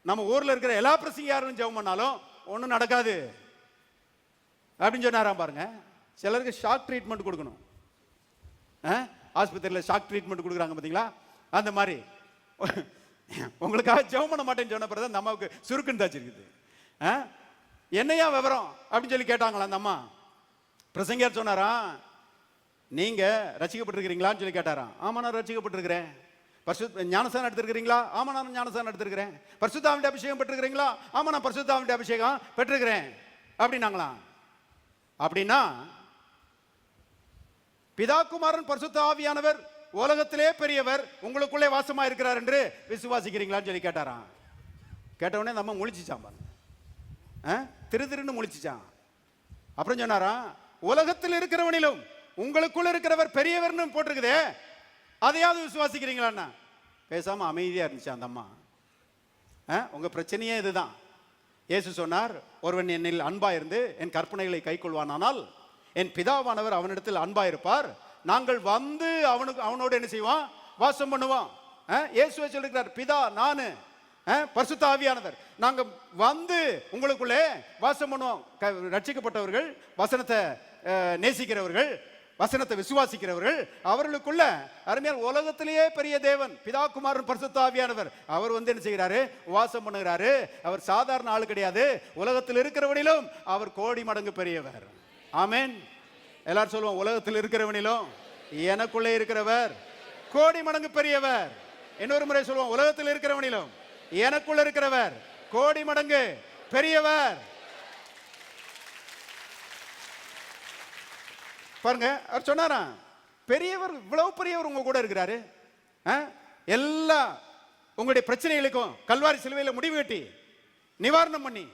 நம்ம ஊர்ல இருக்கிற எல்லா பிரசங்கியாரும் ஜெபம் பண்ணாலும் ஒன்றும் நடக்காது அப்படின்னு சொன்னாராம் பாருங்க. சிலருக்கு ஷாக் ட்ரீட்மெண்ட் கொடுக்கணும். ஆஸ்பத்திரியில் ஷாக் ட்ரீட்மெண்ட் கொடுக்குறாங்க பார்த்தீங்களா, அந்த மாதிரி உங்களுக்காக ஜெபம் பண்ண மாட்டேன்னு சொன்ன பிறகு அந்த அம்மாவுக்கு சுருக்குன்னு தாச்சிருக்குது. என்னையா விவரம் அப்படின்னு சொல்லி கேட்டாங்களா அந்த அம்மா. பிரசங்கியார் சொன்னாரா, நீங்க ரசிக்கப்பட்டிருக்கிறீங்களான்னு சொல்லி கேட்டாராம். ஆமா நான் ரசிக்கப்பட்டிருக்கிறேன். ஞானஸ்தானம் எடுத்திருக்கிறீங்களா? ஆமா நான் ஞானஸ்தானம் எடுத்திருக்கிறேன். பரிசுத்தாவின் அபிஷேகம் பெற்றிருக்கிறீங்களா? ஆமா நான் பரிசுத்தாவின் அபிஷேகம் பெற்றிருக்கிறேன் அப்படின்னாங்களாம். அப்படின்னா பிதா குமாரன் பரிசுத்த ஆவியானவர் உலகத்திலே பெரியவர் உங்களுக்குள்ளே வாசமா இருக்கிறார் என்று விசுவாசிக்கிறீங்களான்னு சொல்லி கேட்டாராம். கேட்டவுடனே நம்ம முழிச்சிச்சான் பாருங்க, திருன்னு முழிச்சிச்சான். அப்புறம் சொன்னாரா, உலகத்தில் இருக்கிறவனிலும் உங்களுக்குள்ள இருக்கிறவர் பெரியவர்னு போட்டிருக்குதே, அதையாவது விசுவாசிக்கிறீங்களா? பேசாம அமைதியா இருந்துச்சு அந்த அம்மா. உங்க பிரச்சனையே இதுதான். இயேசு சொன்னார், ஒருவன் என்னில் அன்பா இருந்து என் கற்பனைகளை கைக்கொள்வானால் என் பிதாவானவர் அவனிடத்தில் அன்பா இருப்பார், நாங்கள் வந்து அவனோடு என்ன செய்வோம்? வாசம் பண்ணுவோம். இயேசுவே சொல்லிருக்கிறார், பிதா நானு பரிசுத்த ஆவியானவர் நாங்க வந்து உங்களுக்குள்ளே வாசம் பண்ணுவோம். ரட்சிக்கப்பட்டவர்கள், வசனத்தை நேசிக்கிறவர்கள், வசனத்தை விசுவாசிக்கிறவர்கள், அவர்களுக்குள்ள அருமையான உலகத்திலேயே பெரிய தேவன் பிதா குமாரன் பரிசுத்த ஆவியானவர் அவர் வந்து என்ன செய்கிறாரு? வாசம் பண்ணுகிறாரு. அவர் சாதாரண ஆளு கிடையாது, உலகத்தில் இருக்கிறவனிலும் அவர் கோடி மடங்கு பெரியவர். ஆமென். எல்லாரும் சொல்லுவோம், உலகத்தில் இருக்கிறவனிலும் எனக்குள்ளே இருக்கிறவர் கோடி மடங்கு பெரியவர். இன்னொரு முறை சொல்லுவோம், உலகத்தில் இருக்கிறவனிலும் எனக்குள்ள இருக்கிறவர் கோடி மடங்கு பெரியவர். பாருங்க, அவர் சொன்னாரா, பெரியவர், இவ்வளவு பெரியவர் உங்க கூட இருக்கிறாரு. எல்லா உங்களுடைய பிரச்சனைகளுக்கும் கல்வாரி சிலுவையில் முடிவு கட்டி நிவாரணம் பண்ணி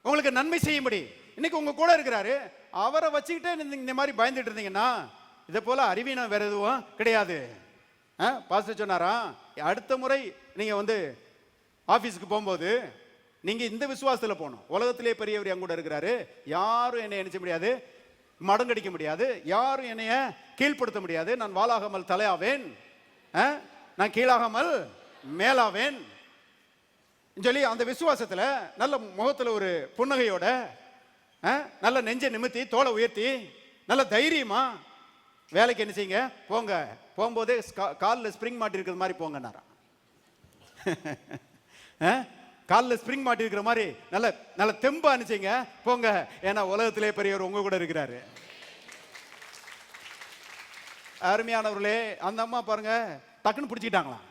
உங்களுக்கு நன்மை செய்யும்படி இன்னைக்கு உங்க கூட இருக்கிறாரு. அவரை வச்சுக்கிட்டே இந்த மாதிரி பயந்துட்டு இருந்தீங்கன்னா இதை போல அறிவீனம் வேற எதுவும் கிடையாது. பாஸ்டர் சொன்னாரா, அடுத்த முறை நீங்க வந்து ஆபீஸ்க்கு போகும்போது நீங்க இந்த விசுவாசத்துல போகணும், உலகத்திலே பெரியவர் என் கூட இருக்கிறாரு, யாரும் என்னை நினைச்ச முடியாது, மடங்கடிக்க முடியாது, யாரும் என்னைய கீழ்ப்படுத்த முடியாது, நான் வாளாகாமல் தலையாவேன், நான் கீழாகாமல் மேலாவேன் சொல்லி அந்த விசுவாசத்துல நல்ல முகத்துல ஒரு புன்னகையோட நல்ல நெஞ்சை நிமித்தி தோலை உயர்த்தி நல்ல தைரியமா வேலைக்கு என்ன செய்யுங்க, போங்க. போகும்போதே காலில் ஸ்ப்ரிங் மாட்டி இருக்கிற மாதிரி போங்கன்னாரா. காலில் ஸ்ப்ரிங் மாட்டி இருக்கிற மாதிரி நல்ல நல்ல தெம்பா அனுப்பிச்சிங்க போங்க, ஏன்னா உலகத்திலே பெரியவர் உங்க கூட இருக்கிறாரு. அருமையானவர்களே, அந்த அம்மா பாருங்க டக்குன்னு பிடிச்சிக்கிட்டாங்களாம்.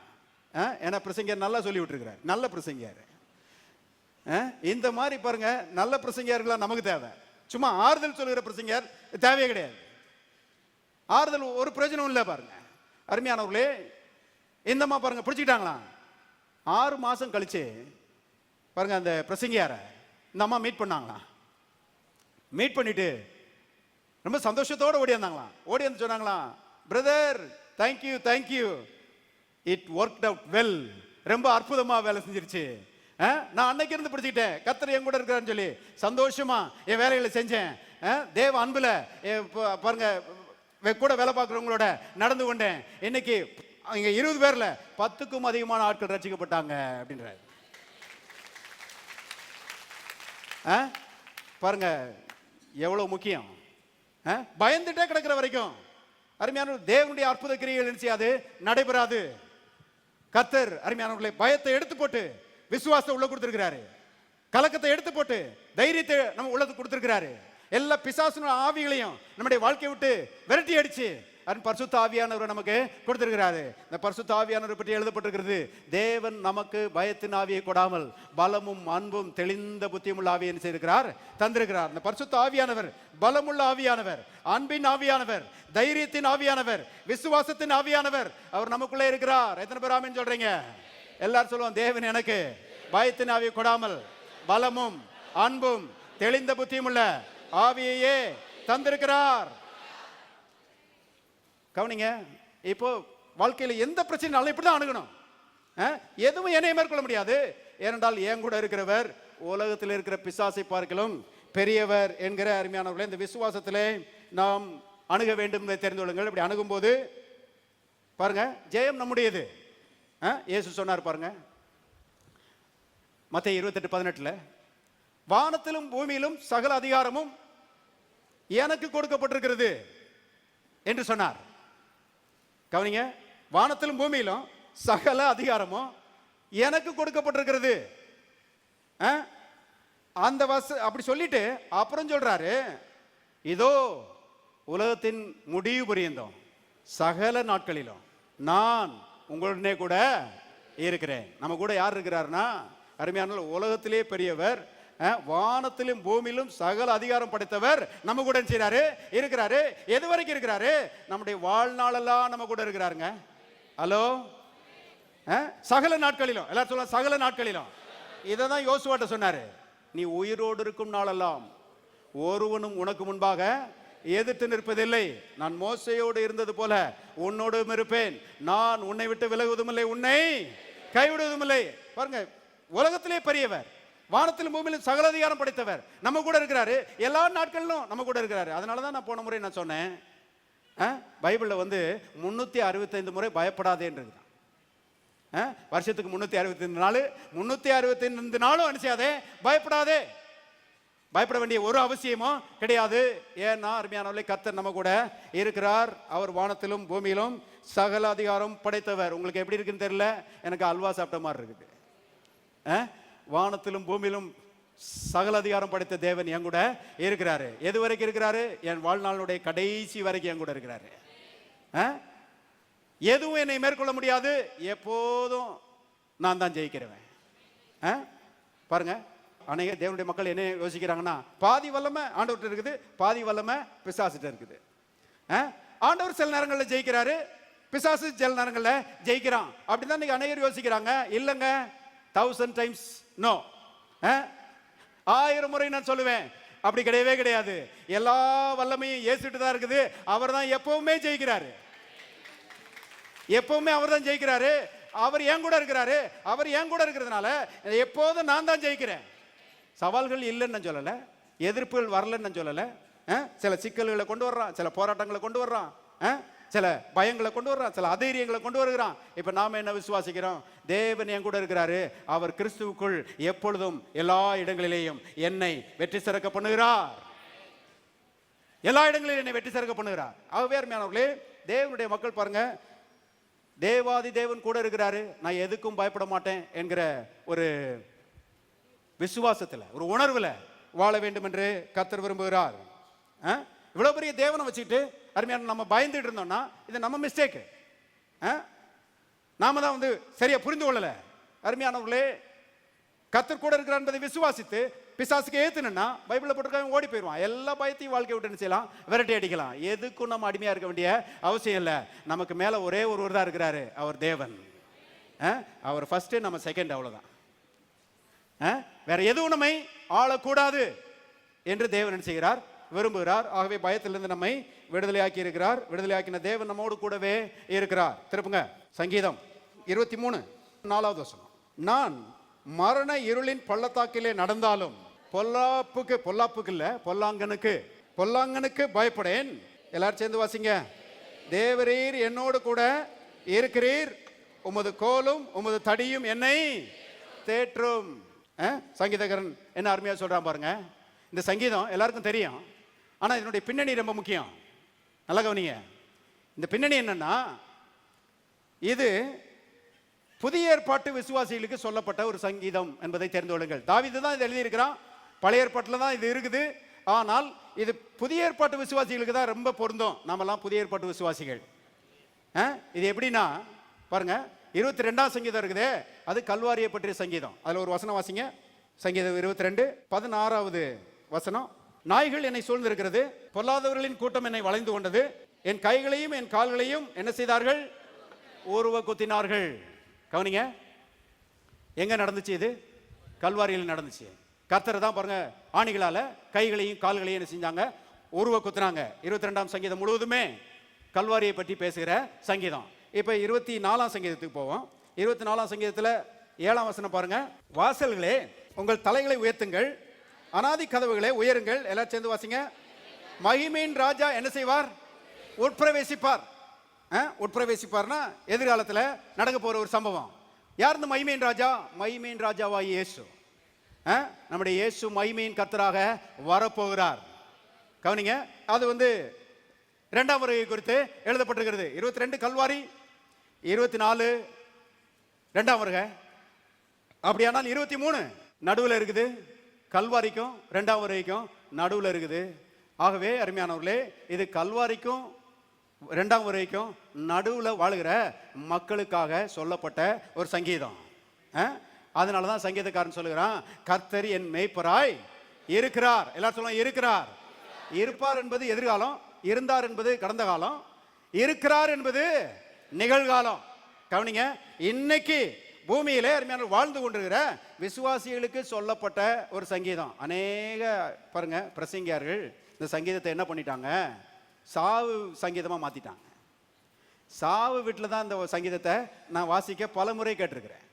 ஏன்னா பிரசங்கியார் நல்லா சொல்லி விட்டுருக்கிறார், நல்ல பிரசங்கியார். இந்த மாதிரி பாருங்க நல்ல பிரசங்கியார்களா நமக்கு தேவை. சும்மா ஆறுதல் சொல்லுகிற பிரசங்கியார் தேவையே கிடையாது. ஆறுதல் ஒரு பிரயோஜனம் இல்லை பாருங்க. அருமையானவர்களே, இந்தம்மா பாருங்க பிடிச்சிக்கிட்டாங்களா. 6 மாசம் கழிச்சு பாருங்க அந்த பிரசங்கியார இந்த அம்மா மீட் பண்ணாங்களாம். மீட் பண்ணிட்டு ரொம்ப சந்தோஷத்தோட ஓடி வந்தாங்களாம். ஓடி வந்து சொன்னாங்களாம், brother thank you thank you, it worked out well, ரொம்ப அற்புதமா வேலை செஞ்சிருச்சு. நான் அன்னைக்கு இருந்து பிடிச்சிக்கிட்டேன், கர்த்தர் என் கூட இருக்கிறான்னு சொல்லி சந்தோஷமா என் வேலைகளை செஞ்சேன். தேவ அன்புல பாருங்க கூட வேலை பார்க்குறவங்களோட நடந்து கொண்டேன். இன்னைக்கு இங்க 20 பேர்ல 10க்கும் அதிகமான ஆட்கள் ரட்சிக்கப்பட்டாங்க அப்படின்றாரு. பாருங்க எவ்வளவு முக்கியம். பயந்துட்டே கிடக்கிற வரைக்கும் அருமையான தேவனுடைய அற்புத கிரியைகள் என்ன செய்யாது, நடைபெறாது. கர்த்தர் அருமையானவர்களை பயத்தை எடுத்து போட்டு விசுவாசத்தை உள்ள கொடுத்திருக்கிறாரு. கலக்கத்தை எடுத்து போட்டு தைரியத்தை நம்ம உள்ளது கொடுத்திருக்கிறாரு. எல்லா பிசாசு ஆவிகளையும் நம்முடைய வாழ்க்கையை விட்டு விரட்டி அடிச்சு பரிசுத்த ஆவியானவர் நமக்கு கொடுத்திருக்கிறாரு. இந்த பரிசுத்த ஆவியானவரை பற்றி எழுதப்பட்டிருக்கிறது, தேவன் நமக்கு பயத்தின் ஆவியை கொடாமல் பலமும் அன்பும் தெளிந்த புத்தியும் உள்ள ஆவியை செய்திருக்கிறார், தந்திருக்கிறார். இந்த பரிசுத்த ஆவியானவர் பலமுள்ள ஆவியானவர், அன்பின் ஆவியானவர், தைரியத்தின் ஆவியானவர், விசுவாசத்தின் ஆவியானவர். அவர் நமக்குள்ளே இருக்கிறார். எத்தனை பேர் ஆமென் சொல்றீங்க? எல்லாரும் சொல்லுவோம், தேவன் எனக்கு பயத்தின் ஆவியை கொடாமல் பலமும் அன்பும் தெளிந்த புத்தியும் உள்ள ஆவியையே தந்திருக்கிறார். கவனிங்க, இப்போ வாழ்க்கையில் எந்த பிரச்சனையும் இப்படிதான் அணுகணும். எதுவும் என்னை மேற்கொள்ள முடியாது, ஏனென்றால் என் கூட இருக்கிறவர் உலகத்தில் இருக்கிற பிசாசை பார்க்கலும் பெரியவர் என்கிற அருமையானவர்களே, இந்த விசுவாசத்திலே நாம் அணுக வேண்டும் என்பதை தெரிந்து கொள்ளுங்கள். இப்படி அணுகும் போது பாருங்க ஜெயம் நம்முடையது. இயேசு சொன்னார் பாருங்க மத்தேயு 28:18, வானத்திலும் பூமியிலும் சகல அதிகாரமும் எனக்கு கொடுக்கப்பட்டிருக்கிறது என்று சொன்னார். கவனிங்க, வானத்திலும் பூமியிலும் சகல அதிகாரமும் எனக்கு கொடுக்கப்பட்டிருக்கிறது. அந்த அப்படி சொல்லிட்டு அப்புறம் சொல்றாரு, இதோ உலகத்தின் முடிவு பரியந்தம் சகல நாட்களிலும் நான் உங்களுடனே கூட இருக்கிறேன். நம்ம கூட யார் இருக்கிறார்னா அருமையான உலகத்திலே பெரியவர், வானத்திலும் பூமியிலும் சகல அதிகாரம் படைத்தவர் நம்ம கூட செய்றாரு, இருக்கிறாரு. எது வரைக்கும் இருக்கிறாரு? நம்முடைய வாழ்நாளெல்லாம் நம்ம கூட இருக்கிறாருங்க. ஹலோ, சகல நாட்களிலும். எல்லாரும் சொல்லுவாங்க சகல நாட்களிலும். இதை தான் யோசுவாட்ட சொன்னாரு, நீ உயிரோடு இருக்கும் நாளெல்லாம் ஒருவனும் உனக்கு முன்பாக எதிர்த்து நிற்பதில்லை. நான் மோசையோடு இருந்தது போல உன்னோடும் இருப்பேன். நான் உன்னை விட்டு விலகுவதும் இல்லை, உன்னை கைவிடுவதும் இல்லை. பாருங்க, உலகத்திலே பெரியவர், வானத்திலும் பூமியிலும் சகல அதிகாரம் படைத்தவர் நம்ம கூட இருக்கிறாரு. எல்லா நாட்களிலும் நம்ம கூட இருக்கிறாரு. அதனாலதான் நான் போன முறை நான் சொன்னேன், பைபிள்ல 365 முறை பயப்படாதேன்றது. வருஷத்துக்கு 365 நாள், 365 நாளும் அனுப்பிச்சாதே பயப்படாதே. பயப்பட வேண்டிய ஒரு அவசியமும் கிடையாது. ஏன்னா அருமையானவர்களே, கர்த்தர் நம்ம கூட இருக்கிறார். அவர் வானத்திலும் பூமியிலும் சகல அதிகாரம் படைத்தவர். உங்களுக்கு எப்படி இருக்குன்னு தெரியல, எனக்கு அல்வா சாப்பிட்ட மாதிரி இருக்குது. வானத்திலும் பூமியிலும் சகல அதிகாரம் படைத்த தேவன் என் கூட இருக்கிறாரு. எது வரைக்கும் இருக்கிறாரு? என் வாழ்நாளுடைய கடைசி வரைக்கும் என் கூட இருக்கிறாரு. எதுவும் என்னை மேற்கொள்ள முடியாது, எப்போதும் நான் தான் ஜெயிக்கிறவன். பாருங்க, அநேக தேவனுடைய மக்கள் என்ன யோசிக்கிறாங்கன்னா, பாதி வல்லமை ஆண்டவர்கிட்ட இருக்குது, பாதி வல்லமை பிசாசுகிட்ட இருக்குது. ஆண்டவர் சில நேரங்களில் ஜெயிக்கிறாரு, பிசாசு சில நேரங்களில் ஜெயிக்கிறான். அப்படிதான் இன்னைக்கு அநேகர் யோசிக்கிறாங்க. இல்லைங்க, 1000 டைம்ஸ் நோ. 1000 முறை நான் சொல்லுவேன், அப்படி கிடையவே கிடையாது. எல்லா வல்லமையும் இயேசுகிட்ட தான் இருக்குது. அவர் தான் எப்பவுமே ஜெயிக்கிறாரு, எப்பவுமே அவர் தான் ஜெயிக்கிறாரு. அவர் என் கூட இருக்கிறாரு. அவர் என் கூட இருக்கிறதுனால எப்போதும் நான் தான் ஜெயிக்கிறேன். சவால்கள் இல்லைன்னு நான் சொல்லலை, எதிர்ப்புகள் வரலன்னு நான் சொல்லலை. சில சிக்கல்களை கொண்டு வர்றான், சில போராட்டங்களை கொண்டு வர்றான், சில பயங்களை கொண்டு வர்றான், சில அதைரியங்களை கொண்டு வருகிறான். இப்ப நாம என்ன விசுவாசிக்கிறோம்? தேவன் என் கூட இருக்கிறாரு. அவர் கிறிஸ்துவுக்குள் எப்பொழுதும் எல்லா இடங்களிலேயும் என்னை வெற்றி சிறக்க பண்ணுகிறார். எல்லா இடங்களிலும் என்னை வெற்றி சிறக்க பண்ணுகிறார். ஆகவே அருமையானவர்களே, தேவனுடைய மக்கள் பாருங்க, தேவாதி தேவன் கூட இருக்கிறாரு, நான் எதுக்கும் பயப்பட மாட்டேன் என்கிற ஒரு விசுவாசத்துல, ஒரு உணர்வுல வாழ வேண்டும் என்று கர்த்தர் விரும்புகிறார். இவ்வளவு பெரிய தேவனை வச்சுக்கிட்டு அருமையான நம்ம பயந்துட்டு இருந்தோம்னா இது நம்ம மிஸ்டேக். நாம தான் சரியா புரிந்து கொள்ளல. அருமையானவர்களே, கர்த்தர் கூட இருக்கிறார் என்பதை விசுவாசித்து பிசாசுக்கு ஏத்துனா பைபிள்ல போட்டிருக்காங்க ஓடி போயிடுவான். எல்லா பயத்தையும் வாழ்க்கை விட்டு என்ன செய்யலாம், விரட்டி அடிக்கலாம். எதுக்கும் நம்ம அடிமையா இருக்க வேண்டிய அவசியம் இல்லை. நமக்கு மேல ஒரே ஒருவர் தான் இருக்கிறாரு, அவர் தேவன். அவர் ஃபர்ஸ்ட், நம்ம செகண்ட், அவ்வளவுதான். வேற எதுவும் நம்மை ஆளக்கூடாது என்று தேவன் என்ன செய்கிறார், விரும்புகிறார். ஆகவே பயத்திலிருந்து நம்மை விடுதலையாக்கி இருக்கிறார். விடுதலையாக்கின தேவன் நம்மோடு கூடவே இருக்கிறார். திருப்புங்க சங்கீதம் 23:4 வசனம். நான் மரண இருளின் பள்ளத்தாக்கிலே நடந்தாலும் பொல்லாப்புக்கு இல்ல, பொல்லாங்கனுக்கு பயப்படேன். எல்லாரும் சேர்ந்து வாசிங்க. தேவரீர் என்னோடு கூட இருக்கிறீர், உமது கோலும் உமது தடியும் என்னை தேற்றும். சங்கீதக்காரன் என்ன அருமையா சொல்றான் பாருங்க. இந்த சங்கீதம் எல்லாருக்கும் தெரியும், ஆனா இதனுடைய பின்னணி ரொம்ப முக்கியம். நல்லா கவனிங்க. இந்த பின்னணி என்னன்னா, இது புதிய ஏற்பாட்டு விசுவாசிகளுக்கு சொல்லப்பட்ட ஒரு சங்கீதம் என்பதை தெரிந்து கொள்ளுங்கள். தாவீது தான் இது எழுதியிருக்கிறான். பழைய ஏற்பாட்டில் தான் இது இருக்குது. ஆனால் இது புதிய ஏற்பாட்டு விசுவாசிகளுக்கு தான் ரொம்ப பொருந்தும். நாமெல்லாம் புதிய ஏற்பாட்டு விசுவாசிகள். இது எப்படின்னா பாருங்க, 22ஆம் சங்கீதம் இருக்குதே, அது கல்வாரியை பற்றிய சங்கீதம். அதுல ஒரு வசனம் வாசிங்க. சங்கீதம் 22:16 வசனம். நாய்கள் என்னை சூழ்ந்திருக்கிறது, பொல்லாதவர்களின் கூட்டம் என்னை வளைந்து கொண்டது, என் கைகளையும் என் கால்களையும் என்ன செய்தார்கள், உருவ குத்தினார்கள். கவனிங்க, எங்க நடந்துச்சு இது? கல்வாரியில் நடந்துச்சு. கர்த்தர் தான் பாருங்க ஆணிகளால கைகளையும் கால்களையும் என்ன செஞ்சாங்க, உருவ குத்தினாங்க. 22ஆம் சங்கீதம் முழுவதுமே கல்வாரியை பற்றி பேசுகிற சங்கீதம். இப்ப 24ஆம் சங்கீதத்துக்கு போவோம். 24ஆம் சங்கீதத்துல 7ஆம் வசனம் பாருங்க. வாசல்களே உங்கள் தலைகளை உயர்த்துங்கள், அனாதி கதவுகளே உயருங்கள். எல்லாரும் சேர்ந்து வாசிங்க. மகிமையின் ராஜா என்ன செய்வார், உட்பிரவேசிப்பார். உட்பிரவேசிப்பார்னா எதிர்காலத்துல நடக்க போற ஒரு சம்பவம். யார் இந்த மகிமையின் ராஜா? மகிமையின் ராஜாவாய் இயேசு. நம்முடைய இயேசு மகிமையின் கர்த்தராக வரப்போகிறார். கவனிங்க, அது இரண்டாம் வருகை குறித்து எழுதப்பட்டிருக்கிறது. 22 கல்வாரி, 24 இரண்டாம் வருகை. அப்படியானால் 23 நடுவில் இருக்குது. கல்வாரிக்கும் இரண்டாம் வருகைக்கும் நடுவில் இருக்குது. ஆகவே அருமையானவர்களே, இது கல்வாரிக்கும் இரண்டாம் வருகைக்கும் நடுவில் வாழுகிற மக்களுக்காக சொல்லப்பட்ட ஒரு சங்கீதம். அதனால தான் சங்கீதக்காரன் சொல்லுகிறான், கர்த்தர் என் மேய்ப்பராய் இருக்கிறார். எல்லாரும் சொல்லுவாங்க இருக்கிறார். இருப்பார் என்பது எதிர்காலம், இருந்தார் என்பது கடந்த காலம், இருக்கிறார் என்பது நிகழ்காலம். கவனிங்க, இன்னைக்கு பூமியிலே அருமையான வாழ்ந்து கொண்டிருக்கிற விசுவாசிகளுக்கு சொல்லப்பட்ட ஒரு சங்கீதம். அநேக பாருங்க பிரசங்கியார்கள் இந்த சங்கீதத்தை என்ன பண்ணிட்டாங்க, சாவு சங்கீதமா மாத்திட்டாங்க. சாவு வீட்டில் தான் இந்த சங்கீதத்தை நான் வாசிக்க பல முறை கேட்டிருக்கிறேன்.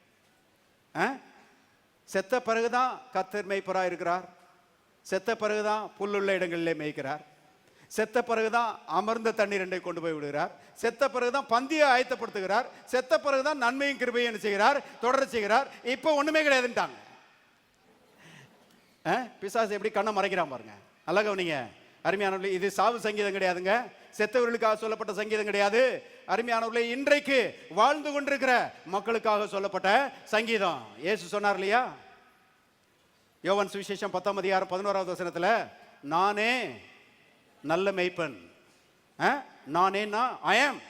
செத்த பிறகுதான் கர்த்தர் மேய்ப்பராக இருக்கிறார், செத்த பிறகுதான் புல்லுள்ள இடங்களிலே மேய்க்கிறார், செத்த பிறகுதான் அமர்ந்த தண்ணீர் ரெண்டை கொண்டு போய் விடுகிறார், செத்த பிறகுதான் பந்தியை ஆயத்தப்படுத்துகிறார், செத்த பிறகுதான் நன்மையும் கிருபையும் என்ன செய்கிறார், தொடர செய்கிறார். இப்போ ஒண்ணுமே கிடையாதுட்டாங்க. பிசாசு எப்படி கண்ணை மறைக்கிறான் பாருங்க. நல்லா கவனிங்க அருமையானவர்களே, இது சாவு சங்கீதம் கிடையாதுங்க, செத்தவர்களுக்காக சொல்லப்பட்ட சங்கீதம் கிடையாது. அருமையானவர்களே, இன்றைக்கு வாழ்ந்து கொண்டிருக்கிற மக்களுக்காக சொல்லப்பட்ட சங்கீதம். இயேசு சொன்னார் இல்லையா, யோவான் சுவிசேஷம் 10:11 வசனத்துல, நானே நல்ல மேய்ப்பன். நானேன்னா ஐ ஆம்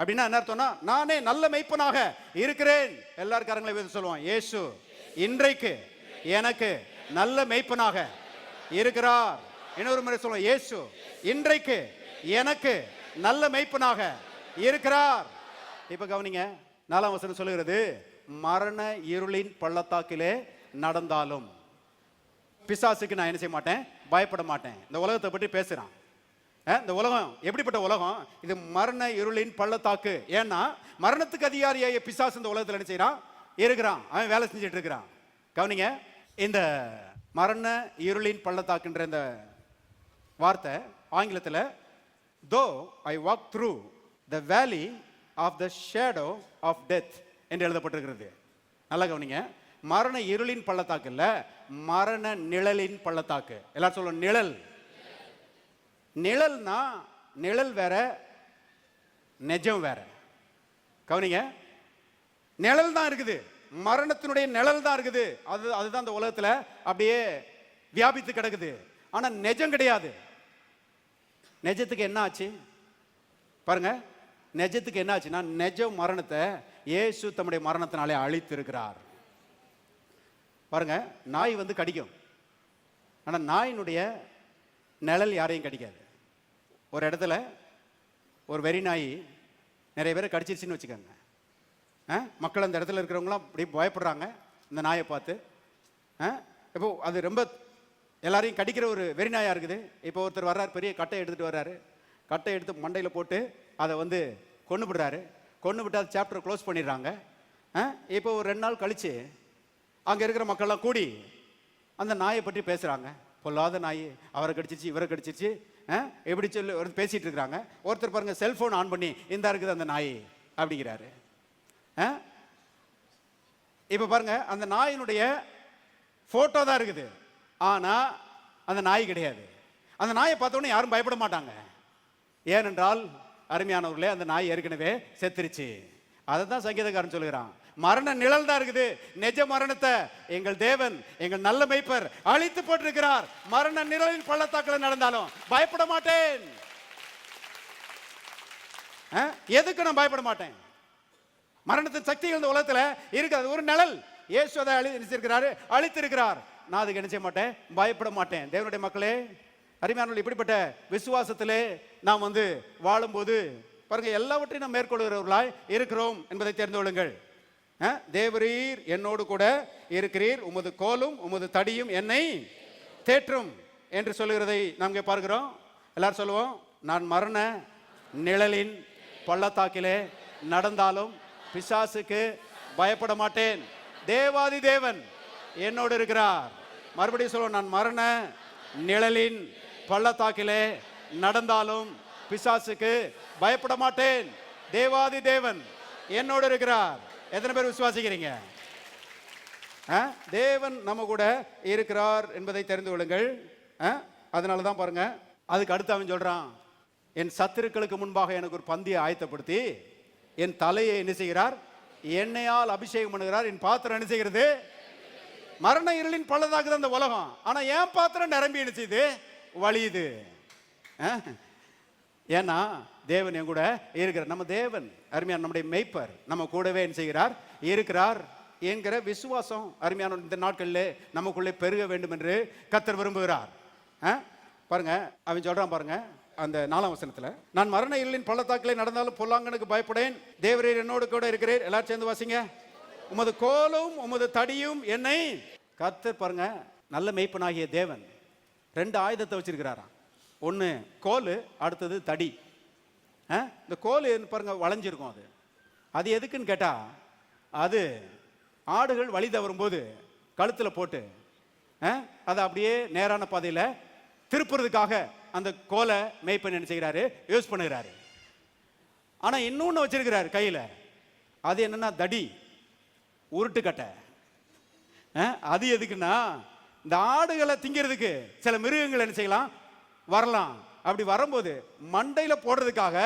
அப்படின்னா என்ன அர்த்தம்னா, நானே நல்ல மேய்ப்பனாக இருக்கிறேன். எல்லாரும் கரங்களை சொல்லுவான், இயேசு இன்றைக்கு எனக்கு நல்ல மேய்ப்பனாக இருக்கிறார். இன்னொரு முறை சொல்லுவோம், இயேசு இன்றைக்கு எனக்கு நல்ல மேய்ப்பனாக இருக்கிறார். இப்ப கவனிங்க, 4ஆம் வசனம் சொல்லுகிறது, மரண இருளின் பள்ளத்தாக்கிலே நடந்தாலும் பிசாசுக்கு நான் என்ன செய்ய மாட்டேன், பயப்பட மாட்டேன். இந்த உலகத்தை பற்றி பேசுறான். இந்த உலகம் எப்படிப்பட்ட உலகம்? இது மரண இருளின் பள்ளத்தாக்கு. ஏன்னா மரணத்துக்கு அதிகாரியாய பிசாசு இந்த உலகத்தில் என்ன செய்யறான், இருக்கிறான், அவன் வேலை செஞ்சுட்டு இருக்கிறான். கவனிங்க, இந்த மரண இருளின் பள்ளத்தாக்குன்ற இந்த வார்த்தை ஆங்கிலத்தில் though I walk through the valley of the shadow of death என்று எழுதப்பட்டிருக்கிறது. நல்லா கவனிங்க, மரண இருளின் பள்ளத்தாக்கு இல்ல, மரண நிழலின் பள்ளத்தாக்கு. எல்லாரும் சொல்லுவோம் நிழல். நிழல்னா நிழல் வேற, நிஜம் வேற. கவனிங்க, நிழல் தான் இருக்குது, மரணத்தினுடைய நிழல் தான் இருக்குது. அதுதான் இந்த உலகத்துல அப்படியே வியாபித்து கிடக்குது. ஆனா நிஜம் கிடையாது. நிஜத்துக்கு என்ன ஆச்சு பாருங்க, நிஜத்துக்கு என்ன ஆச்சுன்னா, நிஜ மரணத்தை இயேசு தம்முடைய மரணத்தினாலே அழித்து இருக்கிறார். பாருங்க, நாய் கடிக்கும், ஆனால் நாயினுடைய நிழல் யாரையும் கடிக்காது. ஒரு இடத்துல ஒரு வெறி நாய் நிறைய பேரை கடிச்சிருச்சுன்னு வச்சுக்கோங்க. மக்கள் அந்த இடத்துல இருக்கிறவங்களாம் அப்படி பயப்படுறாங்க இந்த நாயை பார்த்து. இப்போ அது ரொம்ப எல்லாரையும் கடிக்கிற ஒரு வெறி நாயாக இருக்குது. இப்போ ஒருத்தர் வர்றார், பெரிய கட்டை எடுத்துகிட்டு வர்றாரு. கட்டை எடுத்து மண்டையில் போட்டு அதை வந்து கொன்று விடுறாரு. கொன்று விட்டு அது சாப்டரை க்ளோஸ் பண்ணிடுறாங்க. இப்போ ஒரு 2 நாள் கழித்து அங்கே இருக்கிற மக்கள்லாம் கூடி அந்த நாயை பற்றி பேசுகிறாங்க. பொல்லாத நாய், அவரை கடிச்சிச்சு, இவரை கடிச்சிச்சு, எப்படி சொல்லி ஒரு பேசிகிட்டு இருக்கிறாங்க. ஒருத்தர் பாருங்கள் செல்ஃபோன் ஆன் பண்ணி இந்த இருக்குது அந்த நாய் அப்படிங்கிறாரு. இப்போ பாருங்க, அந்த நாயினுடைய ஃபோட்டோ தான் இருக்குது, ஆனால் அந்த நாய் கிடையாது. அந்த நாயை பார்த்தோன்னே யாரும் பயப்பட மாட்டாங்க. ஏனென்றால் அருமையானவர்களே, அந்த நாய் ஏற்கனவே செத்துருச்சு. அதை தான் சங்கீதக்காரன் சொல்லுகிறான், மரண நிழல் தான் இருக்குது, நிஜ மரணத்தை எங்கள் தேவன், எங்கள் நல்ல மேய்ப்பர் அழித்து போட்டிருக்கிறார். மரண நிழலின் பள்ளத்தாக்கில் நடந்தாலும் பயப்பட மாட்டேன். எதுக்கு நான் பயப்பட மாட்டேன்? மரணத்தின் சக்திகள் இந்த உலகத்தில் இருக்கிறது, ஒரு நிழல். இயேசு அதை அழித்திருக்கிறார். நான் அதுக்கு என்ன செய்ய மாட்டேன், பயப்பட மாட்டேன். தேவனுடைய மக்களே, அருமையானவர்களே, இப்படிப்பட்ட விசுவாசத்திலே நாம் வந்து வாழும்போது பாருங்க, எல்லாவற்றையும் நாம் மேற்கொள்கிறவர்களாய் இருக்கிறோம் என்பதை தெரிந்து கொள்ளுங்கள். தேவரீர் என்னோடு கூட இருக்கிறீர், உமது கோலும் உமது தடியும் என்னை தேற்றும் என்று சொல்லுகிறதை நாம் பார்க்கிறோம். எல்லாரும் சொல்லுவோம், நான் மரண நிழலின் பள்ளத்தாக்கிலே நடந்தாலும் பிசாசுக்கு பயப்பட மாட்டேன். தேவாதி தேவன் என்னோடு இருக்கிறார். மறுபடியும் சொல்லுவோம், நான் மரண நிழலின் பள்ளத்தாக்கிலே நடந்தாலும் பிசாசுக்கு பயப்பட மாட்டேன். தேவாதி தேவன் என்னோடு இருக்கிறார். எத்தனை பேர் விசுவாசிக்கிறீங்க? தேவன் நம்ம கூட இருக்கிறார் என்பதை தெரிந்து கொள்ளுங்கள். அதனால தான் பாருங்க, அதுக்கு அடுத்து அவன் சொல்றான், என் சத்துருக்களுக்கு முன்பாக எனக்கு ஒரு பந்தியை ஆயத்தப்படுத்தி என் தலையை என்ன செய்கிறார், எண்ணெயால் அபிஷேகம் பண்ணுகிறார். என் பாத்திரம் என்ன செய்கிறது, மரண இருளின் பள்ளத்தாக்குது அந்த உலகம், ஆனா என் பாத்திரம் நிரம்பி என்ன செய்யுது, வழியுது. ஏன்னா தேவன் என் கூட இருக்கிறார். நம்ம தேவன் அருமையான நம்முடைய மேய்ப்பர் நம்ம கூடவே என்ன செய்கிறார், இருக்கிறார் என்கிற விசுவாசம் அருமையான இந்த நாட்களில் நமக்குள்ளே பெருக வேண்டும் என்று கர்த்தர் விரும்புகிறார். பாருங்க, அவன் சொல்றான் பாருங்க, அந்த 4ஆம் வசனத்துல, நான் மரண இருளின் பள்ளத்தாக்கிலே நடந்தாலும் பொல்லாங்கனுக்கு பயப்படேன், தேவரீர் என்னோடு கூட இருக்கிறீர். எல்லாரும் சேர்ந்து வாசிங்க, உமது கோலும் உமது தடியும் என்னை. கர்த்தர் பாருங்க, நல்ல மேய்ப்பனாகிய தேவன் 2 ஆயுதத்தை வச்சிருக்கிறாராம். ஒன்று கோல், அடுத்தது தடி. இந்த கோல் பாருங்க வளைஞ்சிருக்கும். அது அது எதுக்குன்னு கேட்டா, அது ஆடுகள் வழி தவறும்போது கழுத்தில் போட்டு அதை அப்படியே நேரான பாதையில் திருப்புறதுக்காக அந்த கோலை மேய்ப்பன் என்ன செய்கிறாரு, யூஸ் பண்ணுகிறாரு. ஆனால் இன்னொன்று வச்சிருக்கிறாரு கையில், அது என்னன்னா தடி, உருட்டுக்கட்டை. அது எதுக்குன்னா, இந்த ஆடுகளை திங்கிறதுக்கு சில மிருகங்கள் என்ன செய்யலாம், வரலாம். அப்படி வரும்போது மண்டையில போடுறதுக்காக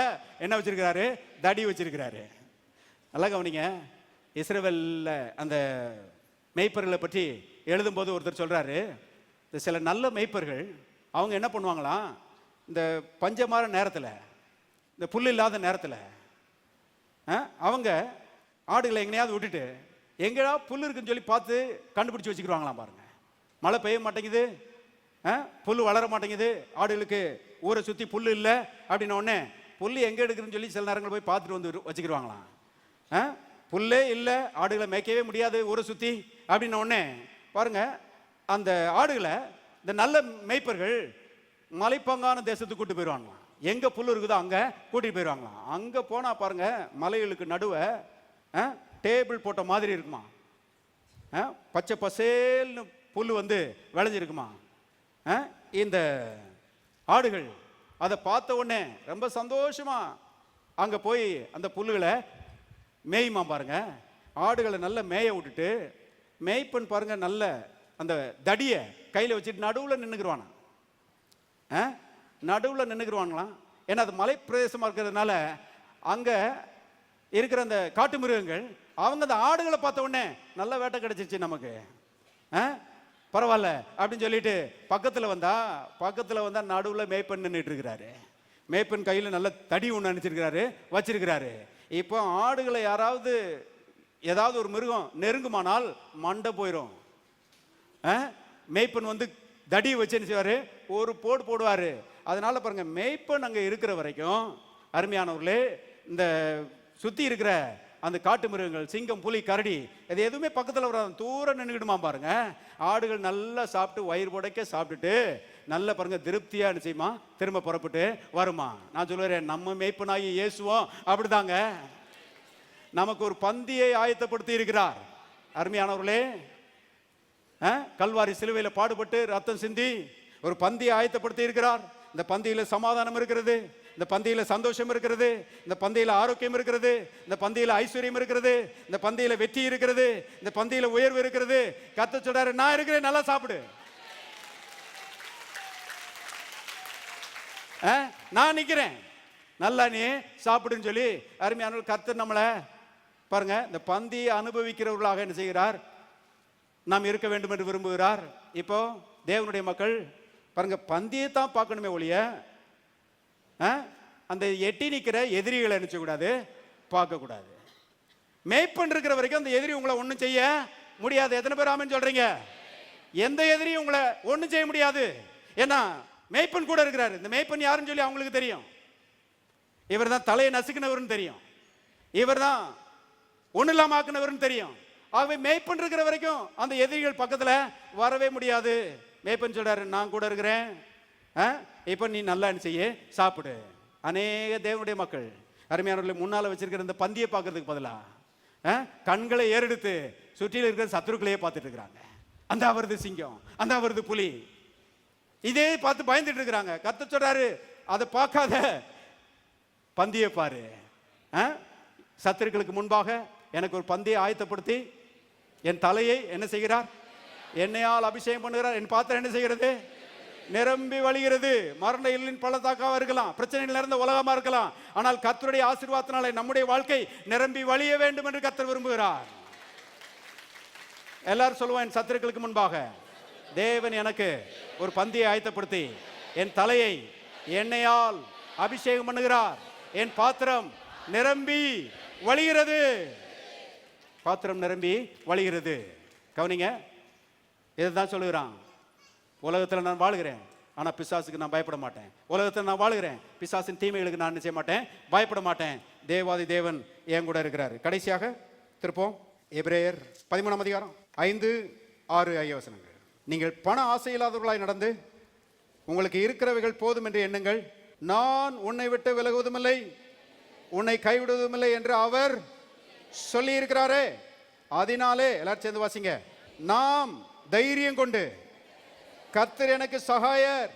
என்ன வச்சிருக்கிறாரு, தடி வச்சிருக்கிறாரு. நல்லா கவனிங்க, இஸ்ரவேல்ல அந்த மேய்ப்பர்களை பற்றி எழுதும்போது ஒருத்தர் சொல்றாரு, சில நல்ல மேய்ப்பர்கள் அவங்க என்ன பண்ணுவாங்களாம், இந்த பஞ்சமார நேரத்தில், இந்த புல் இல்லாத நேரத்தில் அவங்க ஆடுகளை எங்கேயாவது விட்டுட்டு எங்கேயா புல் இருக்குன்னு சொல்லி பார்த்து கண்டுபிடிச்சி வச்சுக்கிடுவாங்களாம். பாருங்க, மழை பெய்ய மாட்டேங்குது, புல் வளர மாட்டேங்குது, ஆடுகளுக்கு ஊரை சுற்றி புல் இல்லை அப்படின்ன உடனே புல் எங்கே எடுக்குதுன்னு சொல்லி சில நேரங்கள் போய் பார்த்துட்டு வந்து வச்சுக்கிடுவாங்களாம். புல்லே இல்லை, ஆடுகளை மேய்க்கவே முடியாது ஊரை சுற்றி அப்படின்ன உடனே பாருங்க, அந்த ஆடுகளை இந்த நல்ல மேய்ப்பர்கள் மலைப்பங்கான தேசத்துக்கு கூட்டு போயிடுவாங்களாம். எங்கே புல் இருக்குதோ அங்கே கூட்டிகிட்டு போயிடுவாங்களாம். அங்கே போனால் பாருங்க, மலைகளுக்கு நடுவே டேபிள் போட்ட மாதிரி இருக்குமா, பச்சை பசேல்னு புல் வந்து விளைஞ்சிருக்குமா. இந்த ஆடுகள் அதை பார்த்த உடனே ரொம்ப சந்தோஷமா அங்கே போய் அந்த புல்லுகளை மேயுமா. பாருங்க, ஆடுகளை நல்ல மேய விட்டுட்டு மேய்ப்பன் பாருங்க நல்ல அந்த தடியை கையில் வச்சுட்டு நடுவில் நின்றுக்குருவானா, நடுவில் நின்றுக்குருவாங்களாம். ஏன்னா அது மலை பிரதேசமாக இருக்கிறதுனால அங்கே இருக்கிற அந்த காட்டு மிருகங்கள் அவங்க அந்த ஆடுகளை பார்த்த உடனே நல்ல வேட்டை கிடைச்சிருச்சு நமக்கு, பரவாயில்ல அப்படின்னு சொல்லிட்டு பக்கத்தில் வந்தா நடுவில் மேய்ப்பன் நின்றுட்டு இருக்கிறாரு. மேய்ப்பன் கையில் நல்ல தடி ஒன்று அனுப்பிச்சிருக்கிறாரு, வச்சிருக்கிறாரு. இப்போ ஆடுகளை யாராவது ஏதாவது ஒரு மிருகம் நெருங்குமானால் மண்டை போயிடும். மேய்ப்பன் வந்து தடி வச்சு என்ன செய்வாரு, ஒரு போடு போடுவாரு. அதனால பாருங்க, மேய்ப்பன் அங்க இருக்கிற வரைக்கும் அருமையானவர்களே, இந்த சுத்தி இருக்கிற அந்த காட்டு மிருகங்கள், சிங்கம், புலி, கரடி, இது எதுவுமே பக்கத்தில் வராது, தூரம் நின்றுக்கிடுமா பாருங்க. ஆடுகள் நல்லா சாப்பிட்டு வயிறு புடைக்க சாப்பிட்டுட்டு நல்ல பாருங்க திருப்தியா என்ன செய்யுமா, திரும்ப புறப்பட்டு வருமா. நான் சொல்லுறேன், நம்ம மேய்ப்பனாகி இயேசுவோம் அப்படிதாங்க. நமக்கு ஒரு பந்தியை ஆயத்தப்படுத்தி இருக்கிறார். அருமையானவர்களே, கல்வாரி சிலுவையில பாடுபட்டு ரத்தம் சிந்தி ஒரு பந்தியை ஆயத்தப்படுத்தி இருக்கிறார். இந்த பந்தியில சமாதானம் இருக்கிறது, இந்த பந்தியில சந்தோஷம் இருக்கிறது, இந்த பந்தியில ஆரோக்கியம் இருக்கிறது, இந்த பந்தியில ஐஸ்வர்யம் இருக்கிறது, இந்த பந்தியில வெற்றி இருக்கிறது, இந்த பந்தியில உயர்வு இருக்கிறது. கர்த்தர் சொல்றாரு, நான் இருக்கிறேன், நல்லா சாப்பிடு, நான் நிக்கிறேன், நல்லா நீ சாப்பிடுன்னு சொல்லி அருமையான கர்த்தர் நம்மளை பாருங்க இந்த பந்தியை அனுபவிக்கிறவர்களாக என்ன செய்கிறார், நாம் இருக்க வேண்டும் என்று விரும்புகிறார். இப்போ தேவனுடைய மக்கள் பாருங்க, பந்தியை தான் பார்க்கணுமே ஒழிய அந்த எட்டி நிற்கிற எதிரிகளை நினைச்ச கூடாது, பார்க்க கூடாது. மேய்ப்பன் இருக்கிற வரைக்கும் அந்த எதிரி உங்களை ஒன்றும் செய்ய முடியாது. எத்தனை பேர் ஆமென் சொல்றீங்க? எந்த எதிரியும் உங்களை ஒன்றும் செய்ய முடியாது. ஏன்னா மேய்ப்பன் கூட இருக்கிறாரு. இந்த மேய்ப்பன் யாருன்னு சொல்லி அவங்களுக்கு தெரியும். இவர் தான் தலையை நசுக்கினவர்னு தெரியும், இவர் தான் ஒன்றும் இல்லாம ஆக்குனவர்னு தெரியும். ஆகவே மேய்ப்பன் இருக்கிற வரைக்கும் அந்த எதிரிகள் பக்கத்துல வரவே முடியாது. மேய்ப்பன் சொல்றாரு, நான் கூட இருக்கிறேன், இப்ப நீ நல்லா செய்ய சாப்பிடு. அநேக தேவனுடைய மக்கள் அருமையானவர்களை முன்னால வச்சிருக்கிற இந்த பந்தியை பார்க்கறதுக்கு பதிலா கண்களை ஏறெடுத்து சுற்றில இருக்கிற சத்துருக்களையே பார்த்துட்டு இருக்கிறாங்க. அந்த அவரது சிங்கம், அந்த அவரது புலி, இதே பார்த்து பயந்துட்டு இருக்கிறாங்க. கர்த்தர் சொல்றாரு, அதை பார்க்காத, பந்தியை பாரு. சத்துருக்களுக்கு முன்பாக எனக்கு ஒரு பந்தியை ஆயத்தப்படுத்தி என் தலையை என்ன செய்கிறார், எண்ணெயால் அபிஷேகம் பண்ணுகிறார். என் பாத்திரம் என்ன செய்கிறது, நிரம்பி வழிகிறது. மரண இருளின் பள்ளத்தாக்காக இருக்கலாம், பிரச்சனைகள் நிறைந்த உலகமா இருக்கலாம், ஆனால் கர்த்தருடைய ஆசீர்வாதத்தினாலே நம்முடைய வாழ்க்கை நிரம்பி வழிய வேண்டும் என்று கர்த்தர் விரும்புகிறார். எல்லாரும் சொல்லுவோம், என் சத்துருக்களுக்கு முன்பாக தேவன் எனக்கு ஒரு பந்தியை ஆயத்தப்படுத்தி என் தலையை எண்ணெயால் அபிஷேகம் பண்ணுகிறார். என் பாத்திரம் நிரம்பி வழிகிறது, பாத்திரம் நிரம்பி வழிகிறது. கவனிங்க, இதுதான் சொல்லுகிறான். உலகத்தில் நான் வாழுகிறேன், ஆனா பிசாசுக்கு நான் பயப்பட மாட்டேன். உலகத்தில் நான் வாழுகிறேன், பிசாசின் தீமைகளுக்கு நான் செய்ய மாட்டேன், பயப்பட மாட்டேன். தேவாதி தேவன் என் கூட இருக்கிறார். கடைசியாக திருப்போம் எபிரேயர் 13ஆம் அதிகாரம் 5, 6 வசனங்கள். நீங்கள் பண ஆசை இல்லாதவர்களாய் நடந்து உங்களுக்கு இருக்கிறவைகள் போதும் என்று எண்ணுங்கள். நான் உன்னை விட்டு விலகுவதுமில்லை, உன்னை கைவிடுவதுமில்லை என்று அவர் சொல்லி இருக்கிறாரே. அதனாலே எல்லாரும் சேர்ந்து வாசிங்க, நாம் தைரியம் கொண்டு கர்த்தர் எனக்கு சகாயர்,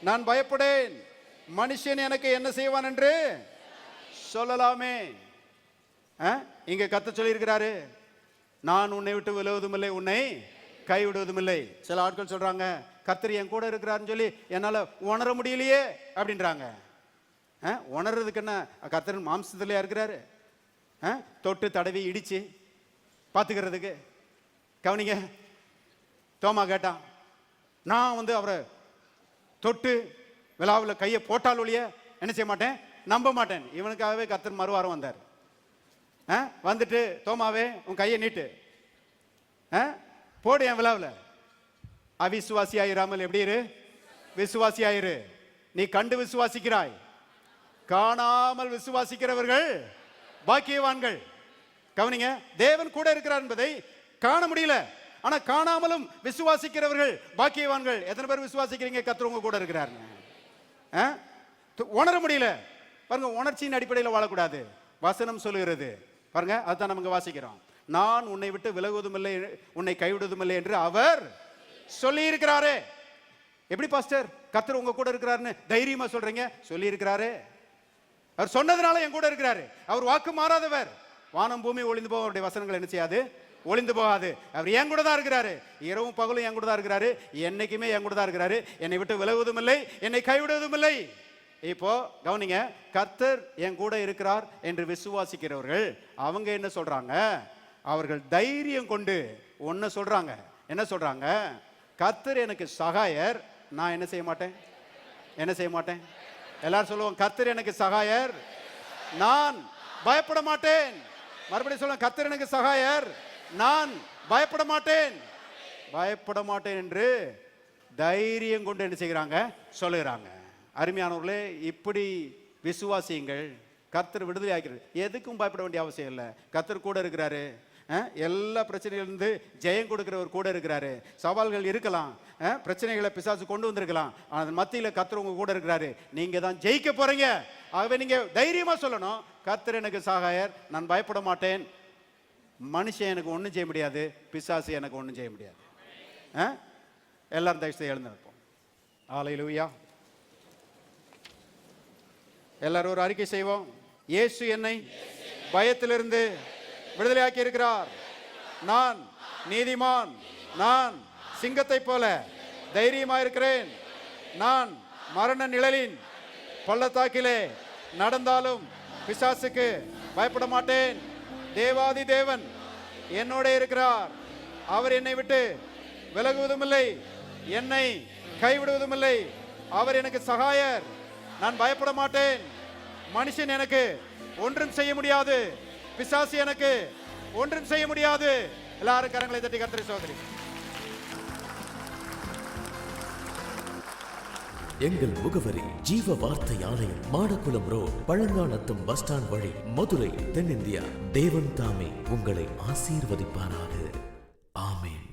நான் பயப்படேன், மனுஷன் எனக்கு என்ன செய்வான் என்று சொல்லலாமே. இங்க கர்த்தர் சொல்லி இருக்கிறாரு, நான் உன்னை விட்டு விலகுவதுமில்லை, உன்னை கைவிடுவதும் இல்லை. சில ஆட்கள் சொல்றாங்க, கர்த்தர் என் கூட இருக்கிறாருன்னு சொல்லி என்னால உணர முடியலையே அப்படின்றாங்க. உணர்றதுக்கு என்ன, கர்த்தர் மாம்சத்திலேயா இருக்கிறாரு? தொட்டு தடவி இடிச்சு பார்த்துக்கிறதுக்கு. கவனிங்க, தோமா கேட்டான், நான் அவரை தொட்டு விழாவில் கையை போட்டால் ஒழிய என்ன செய்ய மாட்டேன், நம்ப மாட்டேன். இவனுக்காகவே கர்த்தர் மறுவாரம் வந்தார். வந்துட்டு, தோமாவே உன் கையை நீட்டு, போடு என் விழாவில். அவிசுவாசி ஆயிராமல் எப்படி இரு, விசுவாசி ஆயிரு. நீ கண்டு விசுவாசிக்கிறாய், காணாமல் விசுவாசிக்கிறவர்கள் பாக்கியவான்கள். கவனிங்க, தேவன் கூட இருக்கிறார் என்பதை காண முடியல, ஆனா காணாமலும் விசுவாசிக்கிறவர்கள் பாக்கியவான்கள். எத்தனை பேர் விசுவாசிக்கிறீங்க கர்த்தர் உங்க கூட இருக்கிறார்? உணர முடியல பாருங்க. உணர்ச்சியின் அடிப்படையில் வாழக்கூடாது, வசனம் சொல்லுகிறது பாருங்க. அதுதான் நமக்கு வாசிக்கிறோம். நான் உன்னை விட்டு விலகுவதும் இல்லை, உன்னை கைவிடுவதும் இல்லை என்று அவர் சொல்லி இருக்கிறாரே. எப்படி பாஸ்டர் கர்த்தர் உங்க கூட இருக்கிறாருன்னு தைரியமா சொல்றீங்க? சொல்லி இருக்கிறாரு, அவர் சொன்னதுனால என் கூட இருக்கிறாரு. அவர் வாக்கு மாறாதவர். வானம் பூமி ஒளிந்து போக அவருடைய வசனங்கள் என்ன செய்யாது, ஒளிந்து போகாது. அவர் என் கூட தான் இருக்கிறாரு, இரவும் பகலும் என் கூட தான் இருக்கிறாரு, என்னைக்குமே என் கூட தான் இருக்கிறாரு. என்னை விட்டு விலகுவதும் இல்லை, என்னை கைவிடுவதும் இல்லை. இப்போ கவனிங்க, கர்த்தர் என் கூட இருக்கிறார் என்று விசுவாசிக்கிறவர்கள் அவங்க என்ன சொல்றாங்க, அவர்கள் தைரியம் கொண்டு ஒன்னு சொல்றாங்க. என்ன சொல்றாங்க, கர்த்தர் எனக்கு சகாயர், நான் என்ன செய்ய மாட்டேன், என்ன செய்ய மாட்டேன். எல்லாரும் சொல்லுவோம், கர்த்தர் எனக்கு சகாயர், நான் பயப்பட மாட்டேன். மறுபடியும் சொல்லுவோம், கர்த்தர் எனக்கு சகாயர், நான் பயப்பட மாட்டேன். பயப்பட மாட்டேன் என்று தைரியம் கொண்டு என்ன செய்கிறாங்க, சொல்லுகிறாங்க. அருமையானவர்களே, இப்படி விசுவாசியுங்கள், கர்த்தர் விடுதலை ஆக்கிறார். எதுக்கும் பயப்பட வேண்டிய அவசியம் இல்லை. கர்த்தர் கூட இருக்கிறாரு. எல்லா பிரச்சனையிலிருந்து ஜெயம் கொடுக்கிறவர் கூட இருக்கிறாரு. சவால்கள் இருக்கலாம், பிரச்சனைகளை பிசாசு கொண்டு வந்திருக்கலாம், அதன் மத்தியில் கர்த்தர் உங்க கூட இருக்கிறாரு. நீங்க தான் ஜெயிக்க போறீங்க. ஆகவே நீங்க தைரியமா சொல்லணும், கர்த்தர் எனக்கு சகாயர், நான் பயப்பட மாட்டேன். மனுஷன் எனக்கு ஒன்றும் செய்ய முடியாது, பிசாசு எனக்கு ஒன்றும் செய்ய முடியாது. எல்லாரும் தயவு செய்து எழுந்து நிற்போம். ஹல்லேலூயா. எல்லாரும் ஒரு அறிக்கை செய்வோம். இயேசு என்னை பயத்திலிருந்து விடுதலையாக்கி இருக்கிறார். நான் நீதிமான், நான் சிங்கத்தை போல தைரியமாயிருக்கிறேன். நான் மரண நிழலின் பள்ளத்தாக்கிலே நடந்தாலும் பிசாசுக்கு பயப்பட மாட்டேன். தேவாதி தேவன் என்னோட இருக்கிறார். அவர் என்னை விட்டு விலகுவதுமில்லை, என்னை கைவிடுவதுமில்லை. அவர் எனக்கு சகாயர். நான் பயப்பட மாட்டேன். மனுஷன் எனக்கு ஒன்றும் செய்ய முடியாது, பிசாசு எனக்கு ஒன்றும் செய்ய முடியாது. எல்லாரும் கரங்களை தட்டி கர்த்தரை சோதரி. எங்கள் முகவரி ஜீவ வார்த்தை ஆலயம், Madakkulam road, Palanganatham bus stand வழி, மதுரை, தென்னிந்தியா. தேவன் தாமே உங்களை ஆசீர்வதிப்பாராக. ஆமென்.